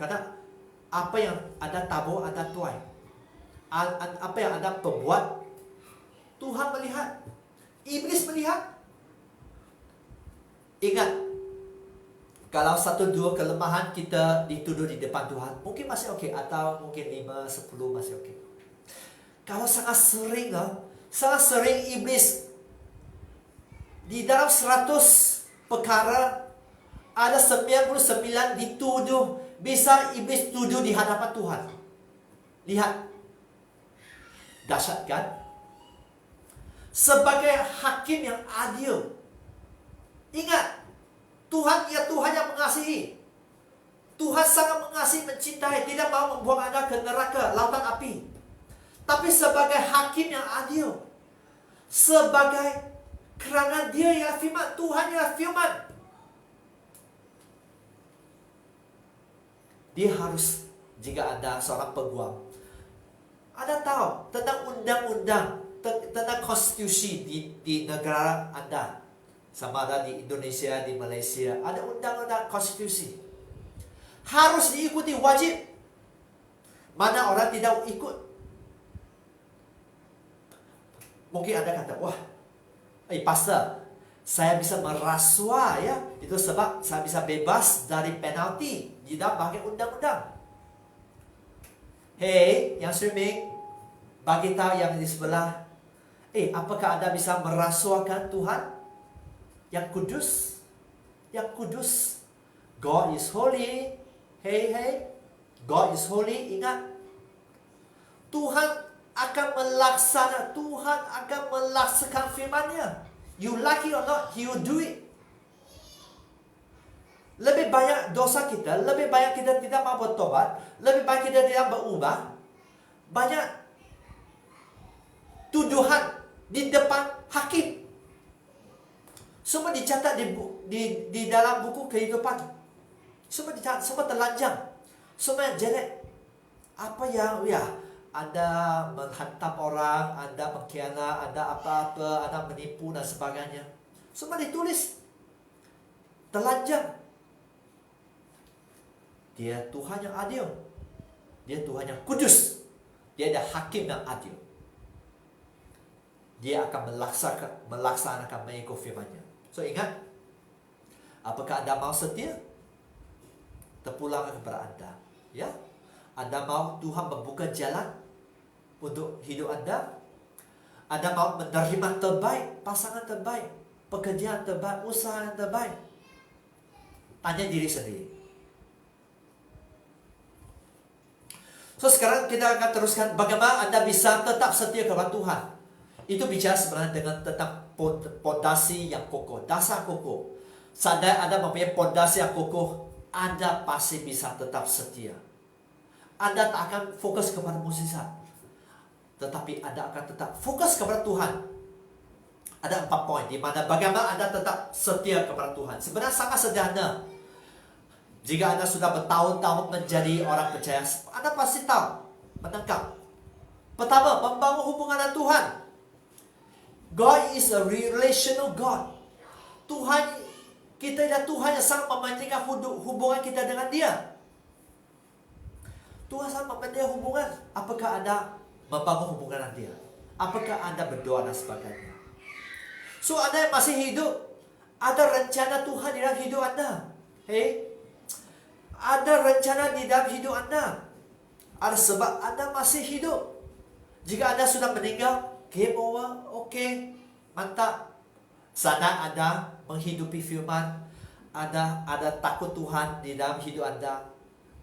Karena apa yang Anda tabur, Anda tuai. Apa yang Anda perbuat, Tuhan melihat. Iblis melihat. Ingat, kalau 1-2 kelemahan kita dituduh di depan Tuhan, mungkin masih oke, atau mungkin 5-10 masih oke. Kalau sangat sering iblis di dalam 100 perkara, ada 99 dituduh, bisa iblis tuduh di hadapan Tuhan. Lihat, dahsyat kan? Sebagai hakim yang adil, ingat, Tuhan yang mengasihi. Tuhan sangat mengasihi, mencintai, tidak mau membuang Anda ke neraka, lautan api. Tapi sebagai hakim yang adil, karena Dia yang firman, Tuhan yang firman, Dia harus, jika Anda seorang peguam, Anda tahu tentang undang-undang, tentang konstitusi di negara Anda. Sama ada di Indonesia, di Malaysia, ada undang-undang konstitusi. Harus diikuti, wajib. Mana orang tidak ikut? Mungkin Anda kata, wah, pastor, saya bisa merasua, ya. Itu sebab saya bisa bebas dari penalti di dalam bagian undang-undang. Hei, yang streaming, bagi tahu yang di sebelah, apakah Anda bisa merasuakan Tuhan? Yang kudus. God is holy. Hey, God is holy. Ingat, Tuhan akan melaksanakan firman-Nya. You like it or not, He will do it. Lebih banyak dosa kita, lebih banyak kita tidak mau bertobat, lebih banyak kita tidak berubah, banyak tuduhan di depan hakim. Semua dicatat di dalam buku kehidupan. Semua dicatat, semua telanjang, semua yang jelek. Apa yang Anda menghantam orang, Anda mengkhianat, Anda apa-apa, Anda menipu dan sebagainya. Semua ditulis. Telanjang. Dia Tuhan yang adil. Dia Tuhan yang kudus. Dia ada hakim yang adil. Dia akan melaksanakan mengikut firman-Nya. So ingat, apakah Anda mau setia? Terpulang kepada Anda, ya. Anda mau Tuhan membuka jalan untuk hidup Anda? Anda mau menerima terbaik, pasangan terbaik, pekerjaan terbaik, usaha yang terbaik. Tanya diri sendiri. So sekarang kita akan teruskan bagaimana Anda bisa tetap setia kepada Tuhan. Itu bicara sebenarnya dengan tentang pondasi yang kokoh, dasar kokoh. Seandainya Anda mempunyai pondasi yang kokoh, Anda pasti bisa tetap setia. Anda tak akan fokus kepada mukjizat, tetapi Anda akan tetap fokus kepada Tuhan. Ada 4 poin di mana bagaimana Anda tetap setia kepada Tuhan. Sebenarnya sangat sederhana. Jika Anda sudah bertahun-tahun menjadi orang percaya, Anda pasti tahu, menangkap. Pertama, membangun hubungan dengan Tuhan. God is a relational God. Tuhan, kita adalah Tuhan yang sangat mementingkan hubungan kita dengan Dia. Tuhan sangat mementingkan hubungan. Apakah Anda membangun hubungan dengan Dia? Apakah Anda berdoa dan sebagainya? So, Anda yang masih hidup, ada rencana Tuhan di dalam hidup Anda. Ada rencana di dalam hidup Anda. Ada sebab Anda masih hidup. Jika Anda sudah meninggal, game over, okay, mantap. Sana Anda menghidupi firman, ada takut Tuhan di dalam hidup Anda,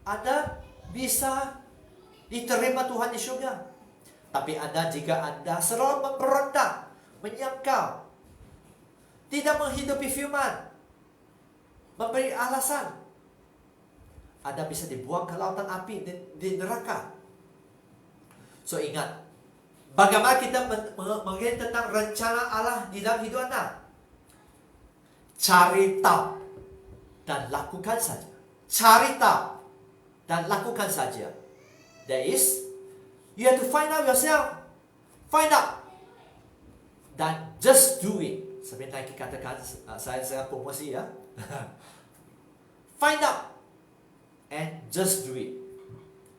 Anda bisa diterima Tuhan di surga. Tapi jika Anda selalu memberontak, menyangkal, tidak menghidupi firman, memberi alasan, Anda bisa dibuang ke lautan api di neraka. So ingat, bagaimana kita mengerti tentang rencana Allah di dalam hidup Anda? Cari tahu dan lakukan saja. Cari tahu dan lakukan saja. That is, you have to find out yourself. Find out. Dan just do it. Seperti yang katakan, saya promosi ya. Find out. And just do it.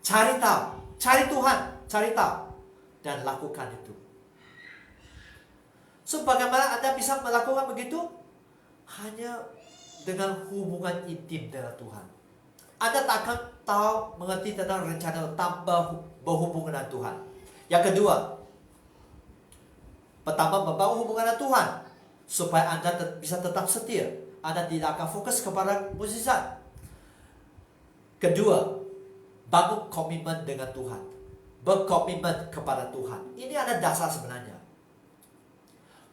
Cari tahu. Cari Tuhan. Cari tahu. Dan lakukan itu. So, bagaimana Anda bisa melakukan begitu? Hanya dengan hubungan intim dengan Tuhan. Anda tak akan tahu, mengerti tentang rencana tanpa berhubungan dengan Tuhan. Yang kedua, pertama, membangun hubungan dengan Tuhan supaya Anda bisa tetap setia. Anda tidak akan fokus kepada mukjizat. Kedua, bangun komitmen dengan Tuhan. Berkomitmen kepada Tuhan. Ini ada dasar sebenarnya.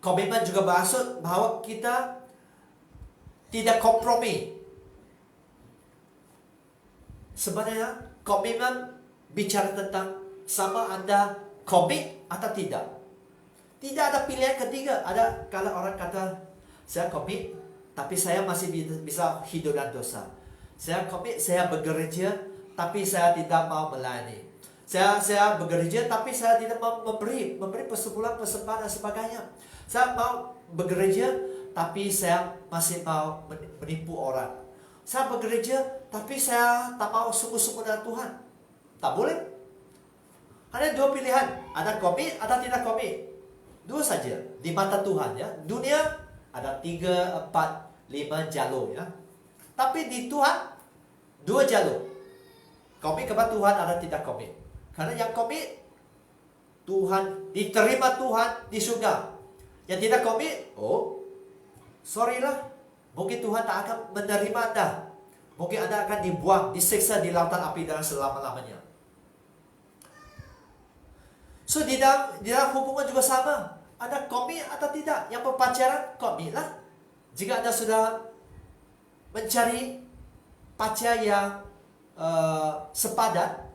Komitmen juga bermaksud bahwa kita tidak kompromi. Sebenarnya komitmen bicara tentang sama Anda komit atau tidak. Tidak ada pilihan ketiga. Ada kalau orang kata saya komit, tapi saya masih bisa hidup dalam dosa. Saya komit, saya bekerja, tapi saya tidak mau melayani. Saya bekerja, tapi saya tidak mau memberi persembahan dan sebagainya. Saya mau bekerja, tapi saya masih mau menipu orang. Saya bekerja, tapi saya tak mau sungguh-sungguh dengan Tuhan. Tak boleh. Ada 2 pilihan. Ada komit atau tidak komit. 2 saja. Di mata Tuhan ya. Dunia ada 3, 4, 5 jalur ya. Tapi di Tuhan 2 jalur. Komit kepada Tuhan atau tidak komit. Karena yang komit, Tuhan diterima Tuhan di surga. Yang tidak komit, sorry lah. Mungkin Tuhan tak akan menerima Anda. Mungkin Anda akan dibuang, disiksa di lautan api dengan selama-lamanya. So di dalam hubungan juga sama. Anda komit atau tidak? Yang berpacaran, komitlah. Jika Anda sudah mencari pacar yang sepadan,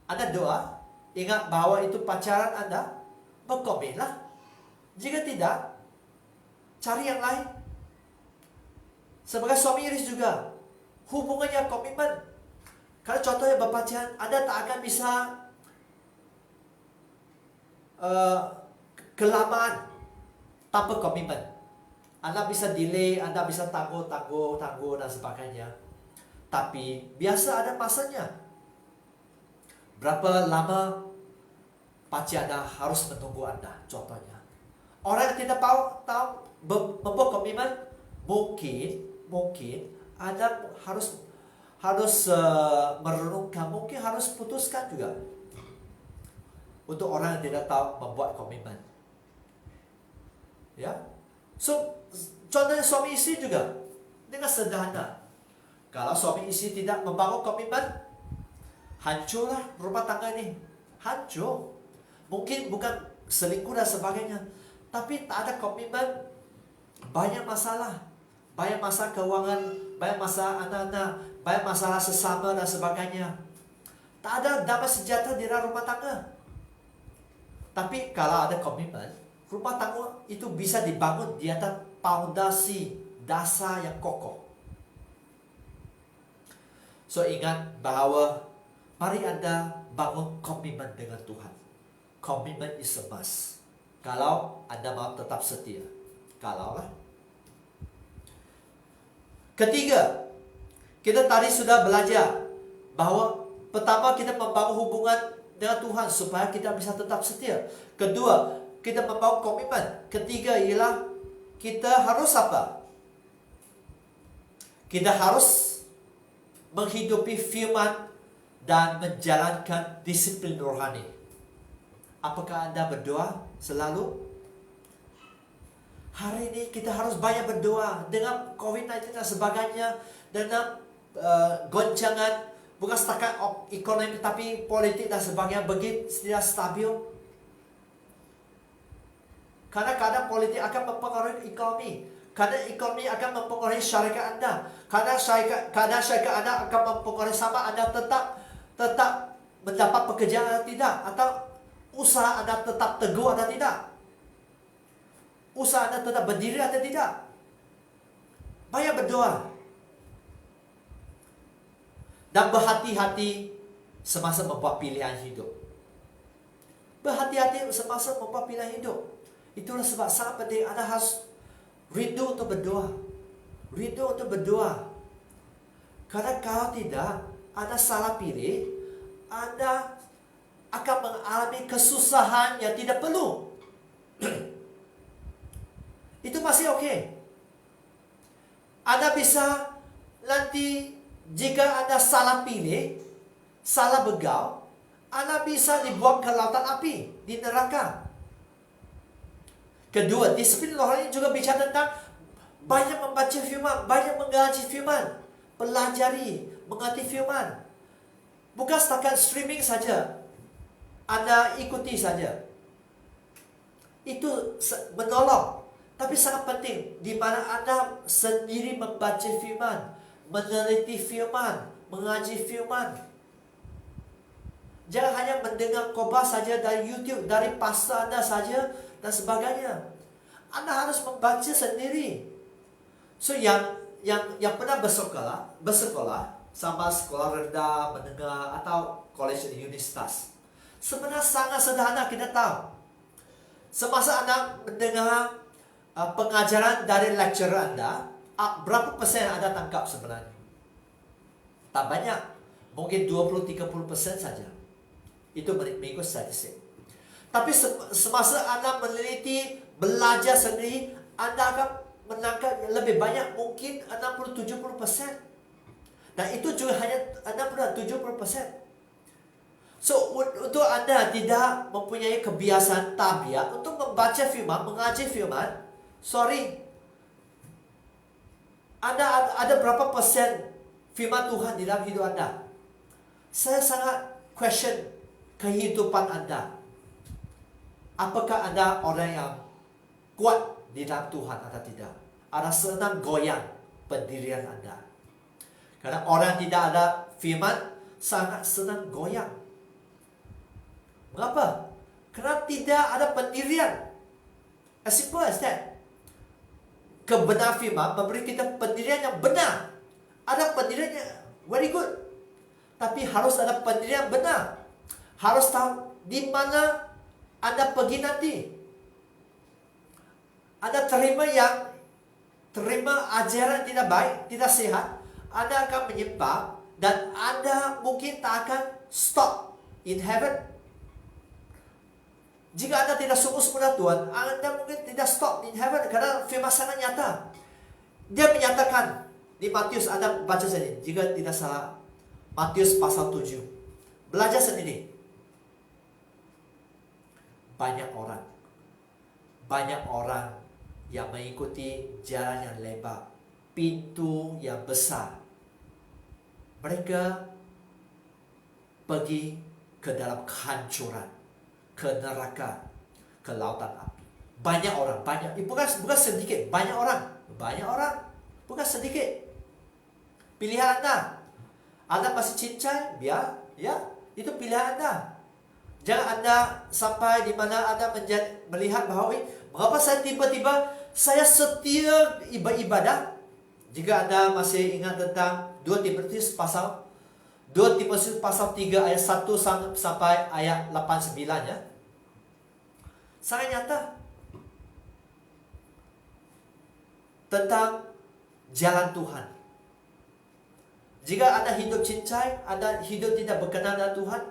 Anda doa, ingat bahwa itu pacaran Anda, berkomitlah. Jika tidak, cari yang lain. Sebagai suami istri juga, hubungannya komitmen. Kalau contohnya berpacaran, Anda tak akan bisa kelamaan tanpa komitmen. Anda bisa delay, Anda bisa tangguh dan sebagainya. Tapi biasa ada masanya. Berapa lama pacar Anda harus menunggu Anda, contohnya. Orang yang tidak tahu membuat komitmen, mungkin Anda harus merenungkan, mungkin harus putuskan juga. Untuk orang yang tidak tahu membuat komitmen. Ya. So, contohnya suami istri juga dengan sederhana. Kalau suami istri tidak membangun komitmen, hancurlah rumah tangga ini. Hancur. Mungkin bukan selingkuh dan sebagainya, tapi tak ada komitmen, banyak masalah. Banyak masalah keuangan, banyak masalah anak-anak, banyak masalah sesama dan sebagainya. Tak ada damai sejahtera di dalam rumah tangga. Tapi kalau ada komitmen, rumah tangga itu bisa dibangun di atas pondasi dasar yang kokoh. So ingat bahwa mari Anda bangun komitmen dengan Tuhan. Komitmen is a must. Kalau Anda mau tetap setia. Kalaulah. Ketiga, kita tadi sudah belajar bahwa pertama kita membangun hubungan dengan Tuhan supaya kita bisa tetap setia. Kedua, kita membangun komitmen. Ketiga ialah kita harus apa? Kita harus menghidupi firman dan menjalankan disiplin rohani. Apakah Anda berdoa selalu? Hari ini kita harus banyak berdoa. Dengan COVID-19 dan sebagainya, dengan goncangan bukan setakat ekonomi tapi politik dan sebagainya begitu tidak stabil. Karena keadaan politik akan mempengaruhi ekonomi. Karena ekonomi akan mempengaruhi syarikat Anda. Karena keadaan syarikat Anda akan mempengaruhi sama Anda tetap mendapat pekerjaan atau tidak, atau usaha Anda tetap teguh atau tidak, usaha Anda tetap berdiri atau tidak. Banyak berdoa dan berhati-hati semasa membuat pilihan hidup. Berhati-hati semasa membuat pilihan hidup. Itulah sebab sangat penting Anda harus rindu untuk berdoa. Rindu untuk berdoa. Karena kalau tidak, Anda salah pilih, Anda akan mengalami kesusahan yang tidak perlu. Itu masih oke. Anda bisa nanti jika Anda salah pilih, salah begal, Anda bisa dibuang ke lautan api, di neraka. Kedua, disiplin rohani juga bicara tentang banyak membaca firman, banyak mengaji firman, pelajari, mengerti firman. Bukan setakat streaming saja, Anda ikuti saja. Itu menolong. Tapi sangat penting, di mana Anda sendiri membaca firman, meneliti firman, mengaji firman. Jangan hanya mendengar khotbah saja dari YouTube, dari pastor Anda saja dan sebagainya. Anda harus membaca sendiri. So yang pernah bersekolah sama sekolah rendah, menengah atau college dan universitas, sebenarnya sangat sederhana kita tahu. Semasa Anda mendengar pengajaran dari lecturer Anda, berapa persen Anda tangkap sebenarnya? Tak banyak, mungkin 20-30% saja. Itu mengikut statistik. Tapi semasa Anda meneliti, belajar sendiri, Anda akan menangkap lebih banyak, mungkin 60-70%. Dan itu juga hanya 60-70%. So, untuk Anda tidak mempunyai kebiasaan tabiat untuk membaca firman, mengaji firman, sorry, Anda ada berapa persen firman Tuhan di dalam hidup Anda? Saya sangat question kehidupan Anda. Apakah Anda orang yang kuat di dalam Tuhan atau tidak? Ada senang goyang pendirian Anda. Karena orang yang tidak ada firman sangat senang goyang. Mengapa? Karena tidak ada pendirian. As simple as that. Kebenaran firman memberi kita pendirian yang benar. Ada pendirian yang very good. Tapi harus ada pendirian yang benar. Harus tahu di mana Anda pergi nanti. Anda terima ajaran tidak baik, tidak sehat, Anda akan menyimpang dan Anda mungkin tak akan stop in heaven. Jika Anda tidak sungguh-sungguh dengan Tuhan, Anda mungkin tidak stop in heaven karena firman sangat nyata. Dia menyatakan di Matius, Anda baca sendiri, jika tidak salah, Matius pasal 7. Belajar sendiri. Banyak orang yang mengikuti jalan yang lebar, pintu yang besar. Mereka pergi ke dalam kehancuran, ke neraka, ke lautan api. Banyak orang, bukan sedikit, banyak orang, bukan sedikit. Pilihan Anda masih cincai, biar, ya, itu pilihan Anda. Jangan Anda sampai di mana Anda melihat bahawa mengapa saya tiba-tiba saya setia ibadah. Jika Anda masih ingat tentang 2 Timotius pasal 3 ayat 1 sampai ayat 8-9 ya. Sangat nyata tentang jalan Tuhan. Jika Anda hidup cincai, Anda hidup tidak berkenan dengan Tuhan,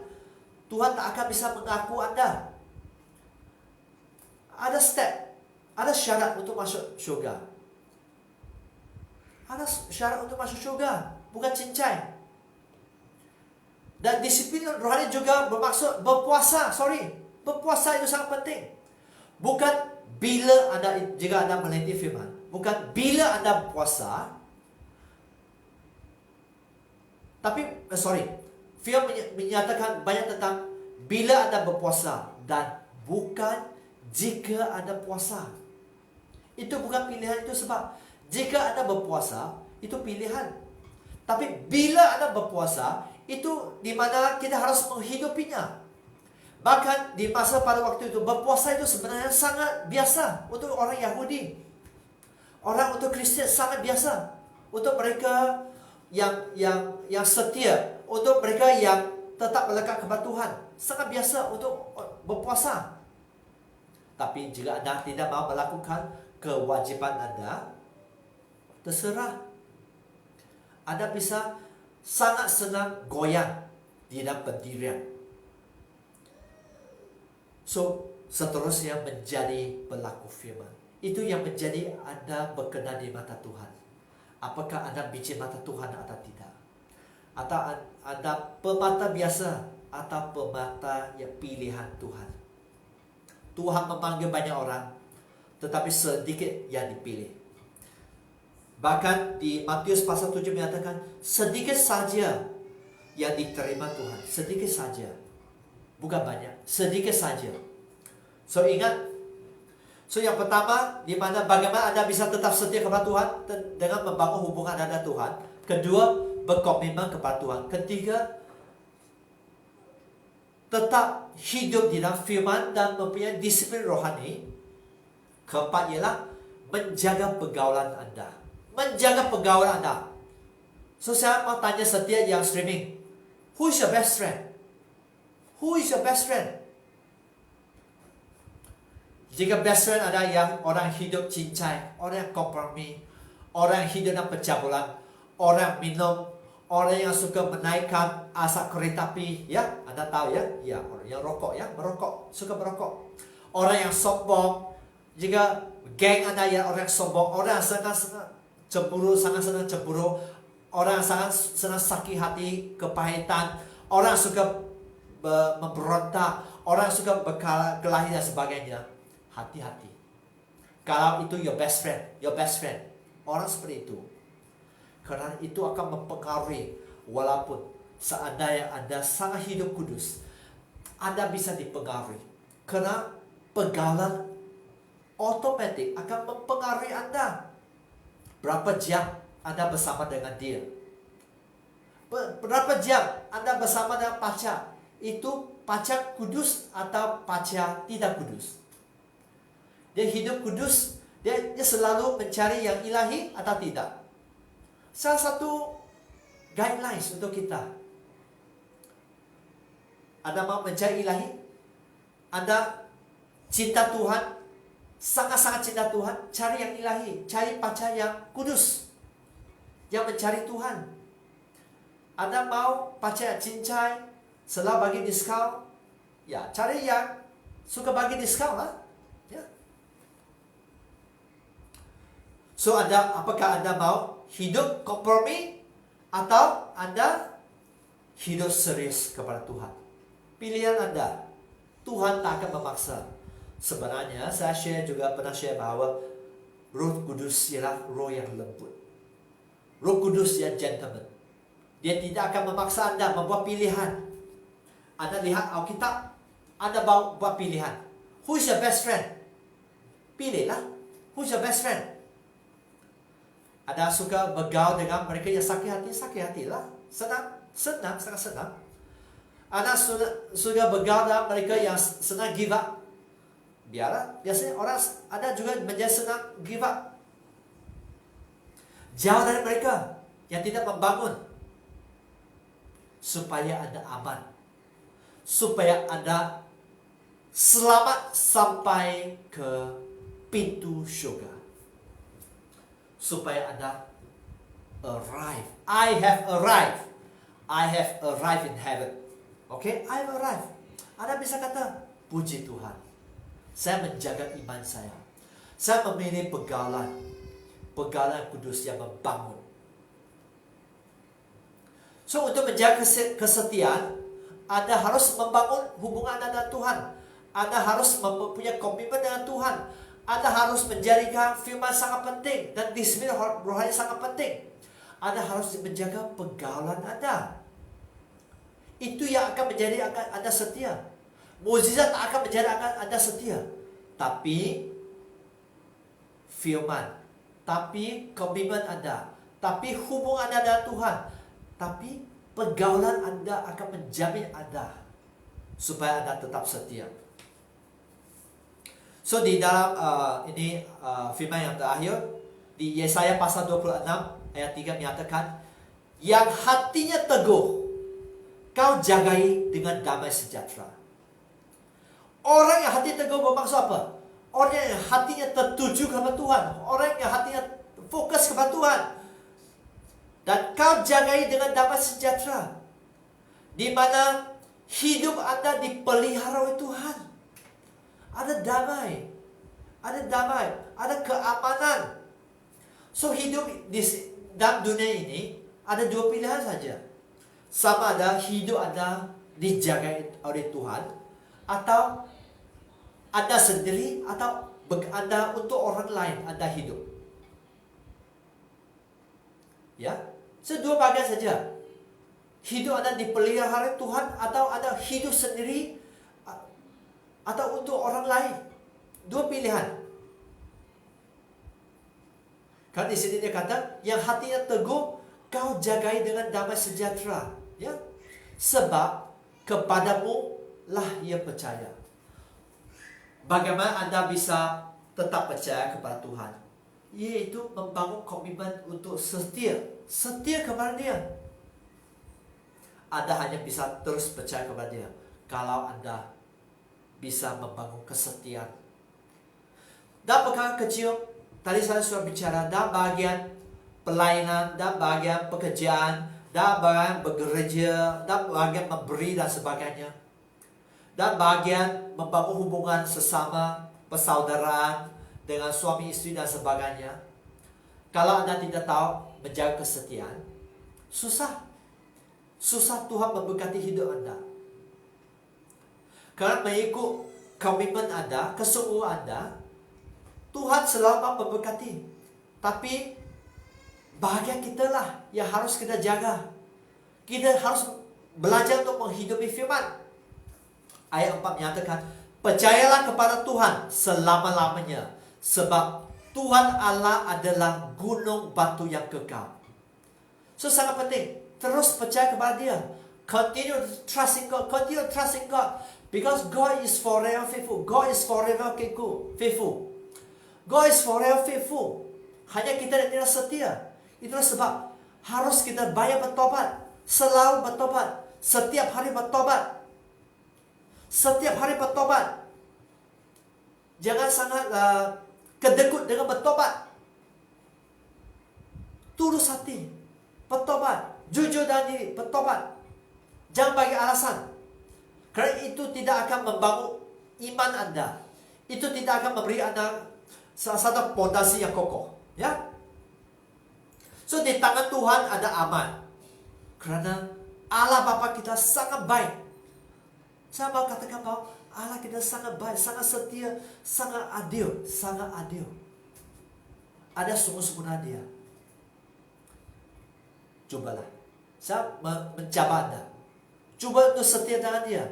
Tuhan tak akan bisa mengaku Anda. Ada step, ada syarat untuk masuk syurga. Ada syarat untuk masuk syurga, bukan cincai. Dan disiplin rohani juga bermaksud berpuasa. Berpuasa itu sangat penting. Bukan jika Anda meneliti firman, bukan bila Anda berpuasa, tapi firman menyatakan banyak tentang bila Anda berpuasa dan bukan jika Anda puasa. Itu bukan pilihan, itu sebab jika Anda berpuasa itu pilihan. Tapi bila Anda berpuasa itu di mana kita harus menghidupinya. Bahkan di masa pada waktu itu berpuasa itu sebenarnya sangat biasa untuk orang Yahudi. Orang untuk Kristian sangat biasa. Untuk mereka yang setia, untuk mereka yang tetap melekat kepada Tuhan, sangat biasa untuk berpuasa. Tapi jika Anda tidak mau melakukan kewajiban Anda, terserah. Anda bisa sangat senang goyang di dalam pendirian. Seterusnya menjadi pelaku firman. Itu yang menjadi Anda berkenan di mata Tuhan. Apakah Anda biji mata Tuhan atau tidak? Atau Anda pemata biasa atau pemata yang pilihan Tuhan? Tuhan memanggil banyak orang, tetapi sedikit yang dipilih. Bahkan di Matius pasal 7 menyatakan sedikit saja yang diterima Tuhan. Sedikit saja. Bukan banyak, sedikit saja. Ingat. Yang pertama, di mana bagaimana Anda bisa tetap setia kepada Tuhan dengan membangun hubungan Anda dengan Tuhan. Kedua, berkomitmen kepada Tuhan. Ketiga, tetap hidup di dalam firman dan mempunyai disiplin rohani. Keempat ialah menjaga pergaulan Anda. Menjaga pergaulan Anda. Saya mau tanya setiap yang streaming, who is your best friend? Who is your best friend? Jika best friend ada yang orang hidup cincai, orang yang kompromi, orang yang hidup dalam pencabulan, orang minum, orang yang suka menaikkan asap kereta api, ya, Anda tahu ya, ya, orang yang rokok, ya, suka merokok. Orang yang sombong, jika geng Anda yang orang sombong, orang yang sangat senang cemburu, orang yang sangat senang sakit hati, kepahitan, orang yang suka memberontak, orang yang suka berkelahi dan sebagainya. Hati-hati. Kalau itu your best friend, orang seperti itu. Karena itu akan mempengaruhi, walaupun seandainya Anda sangat hidup kudus, Anda bisa dipengaruhi. Karena pergaulan otomatis akan mempengaruhi Anda. Berapa jam Anda bersama dengan dia? Berapa jam Anda bersama dengan pacar? Itu pacar kudus atau pacar tidak kudus? Dia hidup kudus, dia selalu mencari yang ilahi atau tidak? Salah satu guidelines untuk kita. Anda mau mencari ilahi? Anda cinta Tuhan, sangat-sangat cinta Tuhan, cari yang ilahi, cari pacar yang kudus, yang mencari Tuhan. Anda mau pacar yang cincai, selalu bagi diskaun, ya cari yang suka bagi diskaun lah. Apakah Anda mau hidup kompromi atau Anda hidup serius kepada Tuhan? Pilihan Anda. Tuhan tak akan memaksa. Sebenarnya saya pernah share bahwa Roh Kudus ialah roh yang lembut. Roh Kudus yang gentleman. Dia tidak akan memaksa Anda membuat pilihan. Anda lihat Alkitab, Anda buat pilihan. Who's your best friend? Pilihlah. Who's your best friend? Anda suka bergaul dengan mereka yang sakit hatilah. Senang, sangat senang. Anda suka bergaul dengan mereka yang senang give up. Biarlah, biasanya orang ada juga menjadi senang give up. Jauh dari mereka yang tidak membangun. Supaya Anda aman. Supaya Anda selamat sampai ke pintu syurga. Supaya Anda arrive. I have arrived. I have arrived in heaven. Okay? I have arrived. Anda bisa kata, puji Tuhan. Saya menjaga iman saya. Saya memilih pergaulan kudus yang membangun. So, untuk menjaga kesetiaan, Anda harus membangun hubungan Anda dengan Tuhan. Anda harus mempunyai komitmen dengan Tuhan. Anda harus menjadikan firman sangat penting. Dan disiplin rohani sangat penting. Anda harus menjaga pergaulan Anda. Itu yang akan menjadi Anda setia. Mukjizat akan menjadi Anda setia. Tapi firman, tapi komitmen Anda, tapi hubungan Anda dengan Tuhan, tapi pergaulan Anda akan menjamin Anda supaya Anda tetap setia. So di dalam firman yang terakhir di Yesaya pasal 26 ayat 3 menyatakan, yang hatinya teguh kau jagai dengan damai sejahtera. Orang yang hati teguh bermaksud apa? Orang yang hatinya tertuju kepada Tuhan. Orang yang hatinya fokus kepada Tuhan. Dan kau jagai dengan damai sejahtera. Di mana hidup Anda dipelihara oleh Tuhan. Ada damai. Ada keamanan. So hidup dalam dunia ini ada dua pilihan saja. Sama ada hidup Anda dijaga oleh Tuhan, atau Anda sendiri, atau Anda untuk orang lain Anda hidup. Ya, sedua bagian saja. Hidup Anda dipelihara Tuhan, atau Anda hidup sendiri, atau untuk orang lain. Dua pilihan. Kan di sini dia kata, yang hatinya teguh kau jagai dengan damai sejahtera. Ya, sebab kepadamu lah ia percaya. Bagaimana Anda bisa tetap percaya kepada Tuhan? Yaitu membangun komitmen untuk setia kepada Dia. Anda hanya bisa terus percaya kepada Dia kalau Anda bisa membangun kesetiaan. Dan perkara kecil, tadi saya sudah bicara, dan bagian pelayanan, dan bagian pekerjaan, dan bagian bekerja, dan bagian memberi dan sebagainya. Dan bagian membangun hubungan sesama, persaudaraan dengan suami istri dan sebagainya. Kalau Anda tidak tahu menjaga kesetiaan, susah Tuhan memberkati hidup Anda. Karena mengikut komitmen Anda, kesungguhan Anda, Tuhan selalu memberkati. Tapi bahagian kita lah yang harus kita jaga. Kita harus belajar untuk menghidupi firman. Ayat 4 menyatakan, percayalah kepada Tuhan selama-lamanya, sebab Tuhan Allah adalah gunung batu yang kekal. So sangat penting, terus percaya kepada Dia. Continue trusting God, because God is forever faithful. God is forever faithful. God is forever faithful. Hanya kita yang tidak setia. Itulah sebab harus kita banyak bertobat, selalu bertobat, setiap hari bertobat. Jangan sangat kedekut dengan bertobat. Tulus hati, bertobat, jujur dalam diri, bertobat. Jangan bagi alasan. Kerana itu tidak akan membangun iman Anda. Itu tidak akan memberi Anda satu fondasi yang kokoh. Ya. So di tangan Tuhan ada aman. Kerana Allah Bapa kita sangat baik. Saya mau katakan bahwa Allah kita sangat baik, sangat setia, sangat adil. ada sungguh-sungguhnya dia. Cobalah. Saya mencabar Anda. Coba untuk setia dengan dia.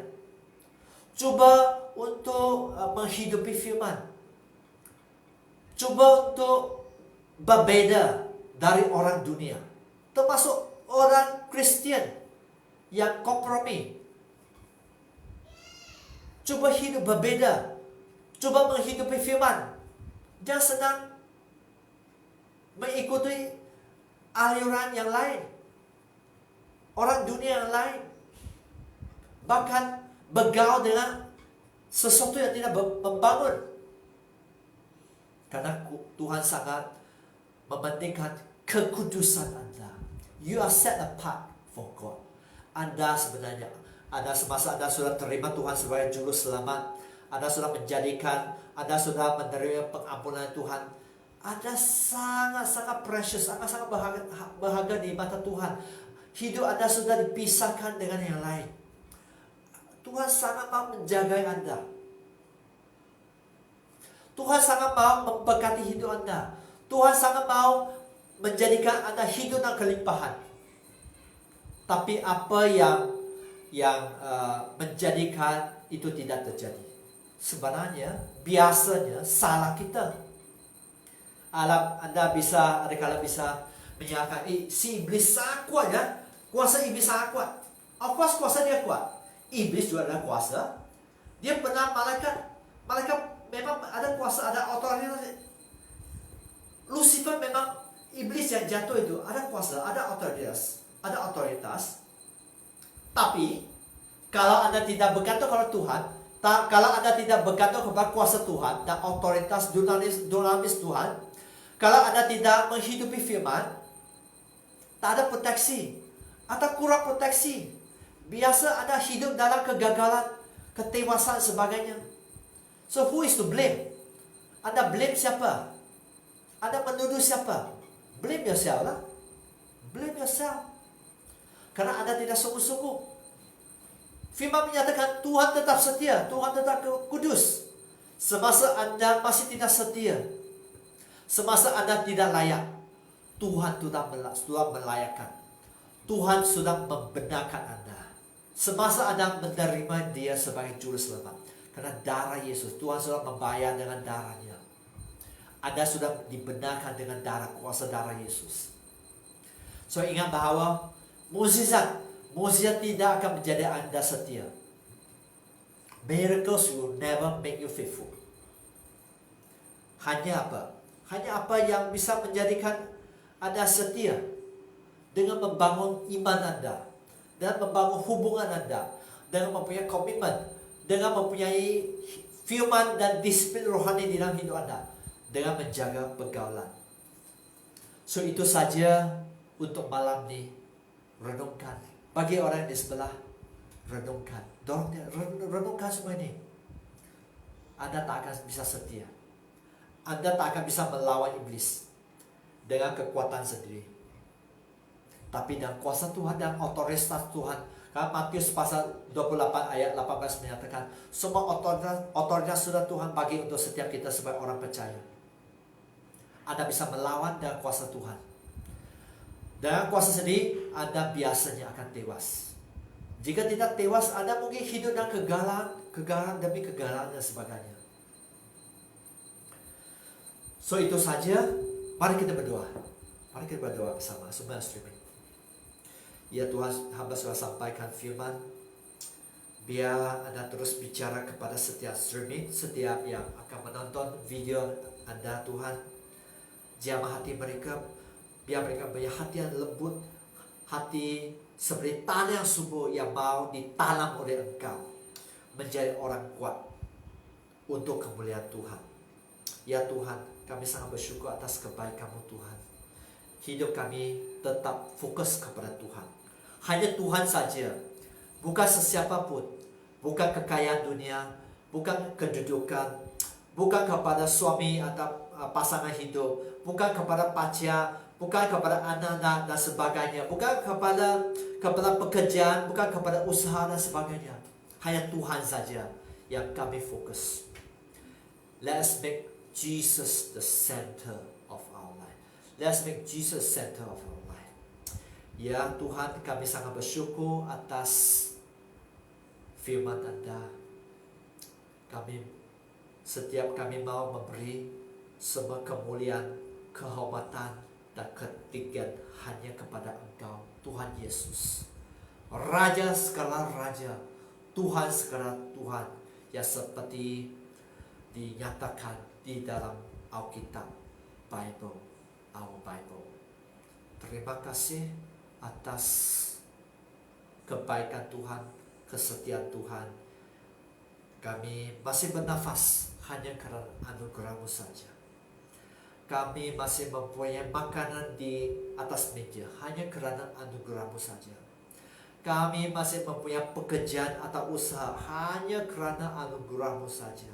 Coba untuk menghidupi firman. Coba untuk berbeda dari orang dunia. Termasuk orang Kristen yang kompromi. Coba hidup berbeda. Coba menghidupi firman. Jangan senang mengikuti aliran yang lain. Orang dunia yang lain. Bahkan bergaul dengan sesuatu yang tidak membangun. Karena Tuhan sangat mementingkan kekudusan Anda. You are set apart for God. Anda sebenarnya, semasa Anda sudah terima Tuhan sebagai juru selamat, Anda sudah menjadikan, Anda sudah menerima pengampunan Tuhan, Anda sangat-sangat precious, sangat-sangat berharga di mata Tuhan. Hidup Anda sudah dipisahkan dengan yang lain. Tuhan sangat mau menjaga Anda. Tuhan sangat mau memberkati hidup Anda. Tuhan sangat mau menjadikan Anda hidup dengan kelimpahan. Tapi apa yang menjadikan itu tidak terjadi? Sebenarnya, biasanya salah kita. Anda bisa, adakala bisa menyatakan, si iblis sangat kuat ya. Kuasa iblis sangat kuat. Of course kuasa dia kuat. Iblis juga ada kuasa. Dia pernah malaikat memang ada kuasa, ada otoritas. Lucifer memang iblis yang jatuh itu ada kuasa, ada otoritas. Tapi kalau Anda tidak bergantung kepada Tuhan, kalau Anda tidak bergantung kepada kuasa Tuhan dan otoritas dinamis Tuhan, kalau Anda tidak menghidupi firman, tak ada proteksi atau kurang proteksi. Biasa Anda hidup dalam kegagalan, ketewasaan sebagainya. So who is to blame? Anda blame siapa? Anda menuduh siapa? Blame yourself lah. Blame yourself. Karena Anda tidak sungguh-sungguh. Firman menyatakan Tuhan tetap setia, Tuhan tetap kudus. Semasa Anda masih tidak setia, semasa Anda tidak layak, Tuhan sudah melayakkan. Tuhan sudah membenarkan Anda. Semasa Anda menerima Dia sebagai juru selamat. Karena darah Yesus, Tuhan sudah membayar dengan darahnya. Anda sudah dibenarkan dengan kuasa darah Yesus. So ingat bahwa mukjizat tidak akan menjadi Anda setia. Miracles will never make you faithful. Hanya apa? Hanya apa yang bisa menjadikan Anda setia? Dengan membangun iman Anda, dengan membangun hubungan Anda, dengan mempunyai komitmen, dengan mempunyai firman dan disiplin rohani di dalam hidup Anda, dengan menjaga pergaulan. So itu saja untuk malam ini. Renungkan. Bagi orang di sebelah, renungkan. Renungkan semua ini. Anda tak akan bisa setia. Anda tak akan bisa melawan iblis dengan kekuatan sendiri. Tapi dengan kuasa Tuhan dan otoritas Tuhan. Karena Matius pasal 28 ayat 18 menyatakan semua otoritas sudah Tuhan bagi untuk setiap kita sebagai orang percaya. Anda bisa melawan dengan kuasa Tuhan. Dengan kuasa sendiri, Anda biasanya akan tewas. Jika tidak tewas, Anda mungkin hidup dengan kegagalan demi kegagalan dan sebagainya. So itu saja. Mari kita berdoa. Mari kita berdoa bersama. Semua streaming. Ya Tuhan, hamba sudah sampaikan firman. Biar Anda terus bicara kepada setiap streaming, setiap yang akan menonton video Anda Tuhan. Jamah hati mereka, biar mereka punya hati yang lembut, hati seperti tanah yang subur yang mau ditanam oleh Engkau, menjadi orang kuat untuk kemuliaan Tuhan. Ya Tuhan, kami sangat bersyukur atas kebaikan-Mu Tuhan. Hidup kami tetap fokus kepada Tuhan. Hanya Tuhan saja, bukan sesiapa pun, bukan kekayaan dunia, bukan kedudukan, bukan kepada suami atau pasangan hidup, bukan kepada pacar, bukan kepada anak-anak dan sebagainya, bukan kepada pekerjaan, bukan kepada usaha dan sebagainya. Hanya Tuhan saja yang kami fokus. Let us make Jesus the center of our Let's make Jesus center of our life. Ya Tuhan, kami sangat bersyukur atas firman Anda. Setiap kami mau memberi semua kemuliaan, kehormatan, dan ketinggian hanya kepada Engkau, Tuhan Yesus, Raja segala Raja, Tuhan segala Tuhan, yang seperti dinyatakan di dalam Alkitab, Bible, our Bible. Terima kasih atas kebaikan Tuhan, kesetiaan Tuhan. Kami masih bernafas hanya karena anugerah-Mu saja. Kami masih mempunyai makanan di atas meja hanya karena anugerah-Mu saja. Kami masih mempunyai pekerjaan atau usaha hanya karena anugerah-Mu saja.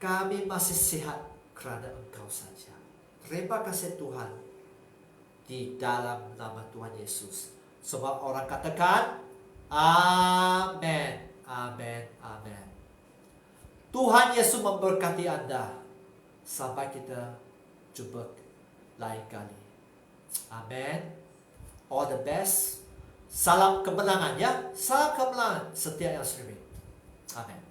Kami masih sehat karena Engkau saja. Terima kasih Tuhan. Di dalam nama Tuhan Yesus, semua orang katakan amin. Amin, amin. Tuhan Yesus memberkati Anda. Sampai kita jumpa lain kali. Amin. All the best. Salam kemenangan ya. Salam kemenangan setiap yang streaming. Amin.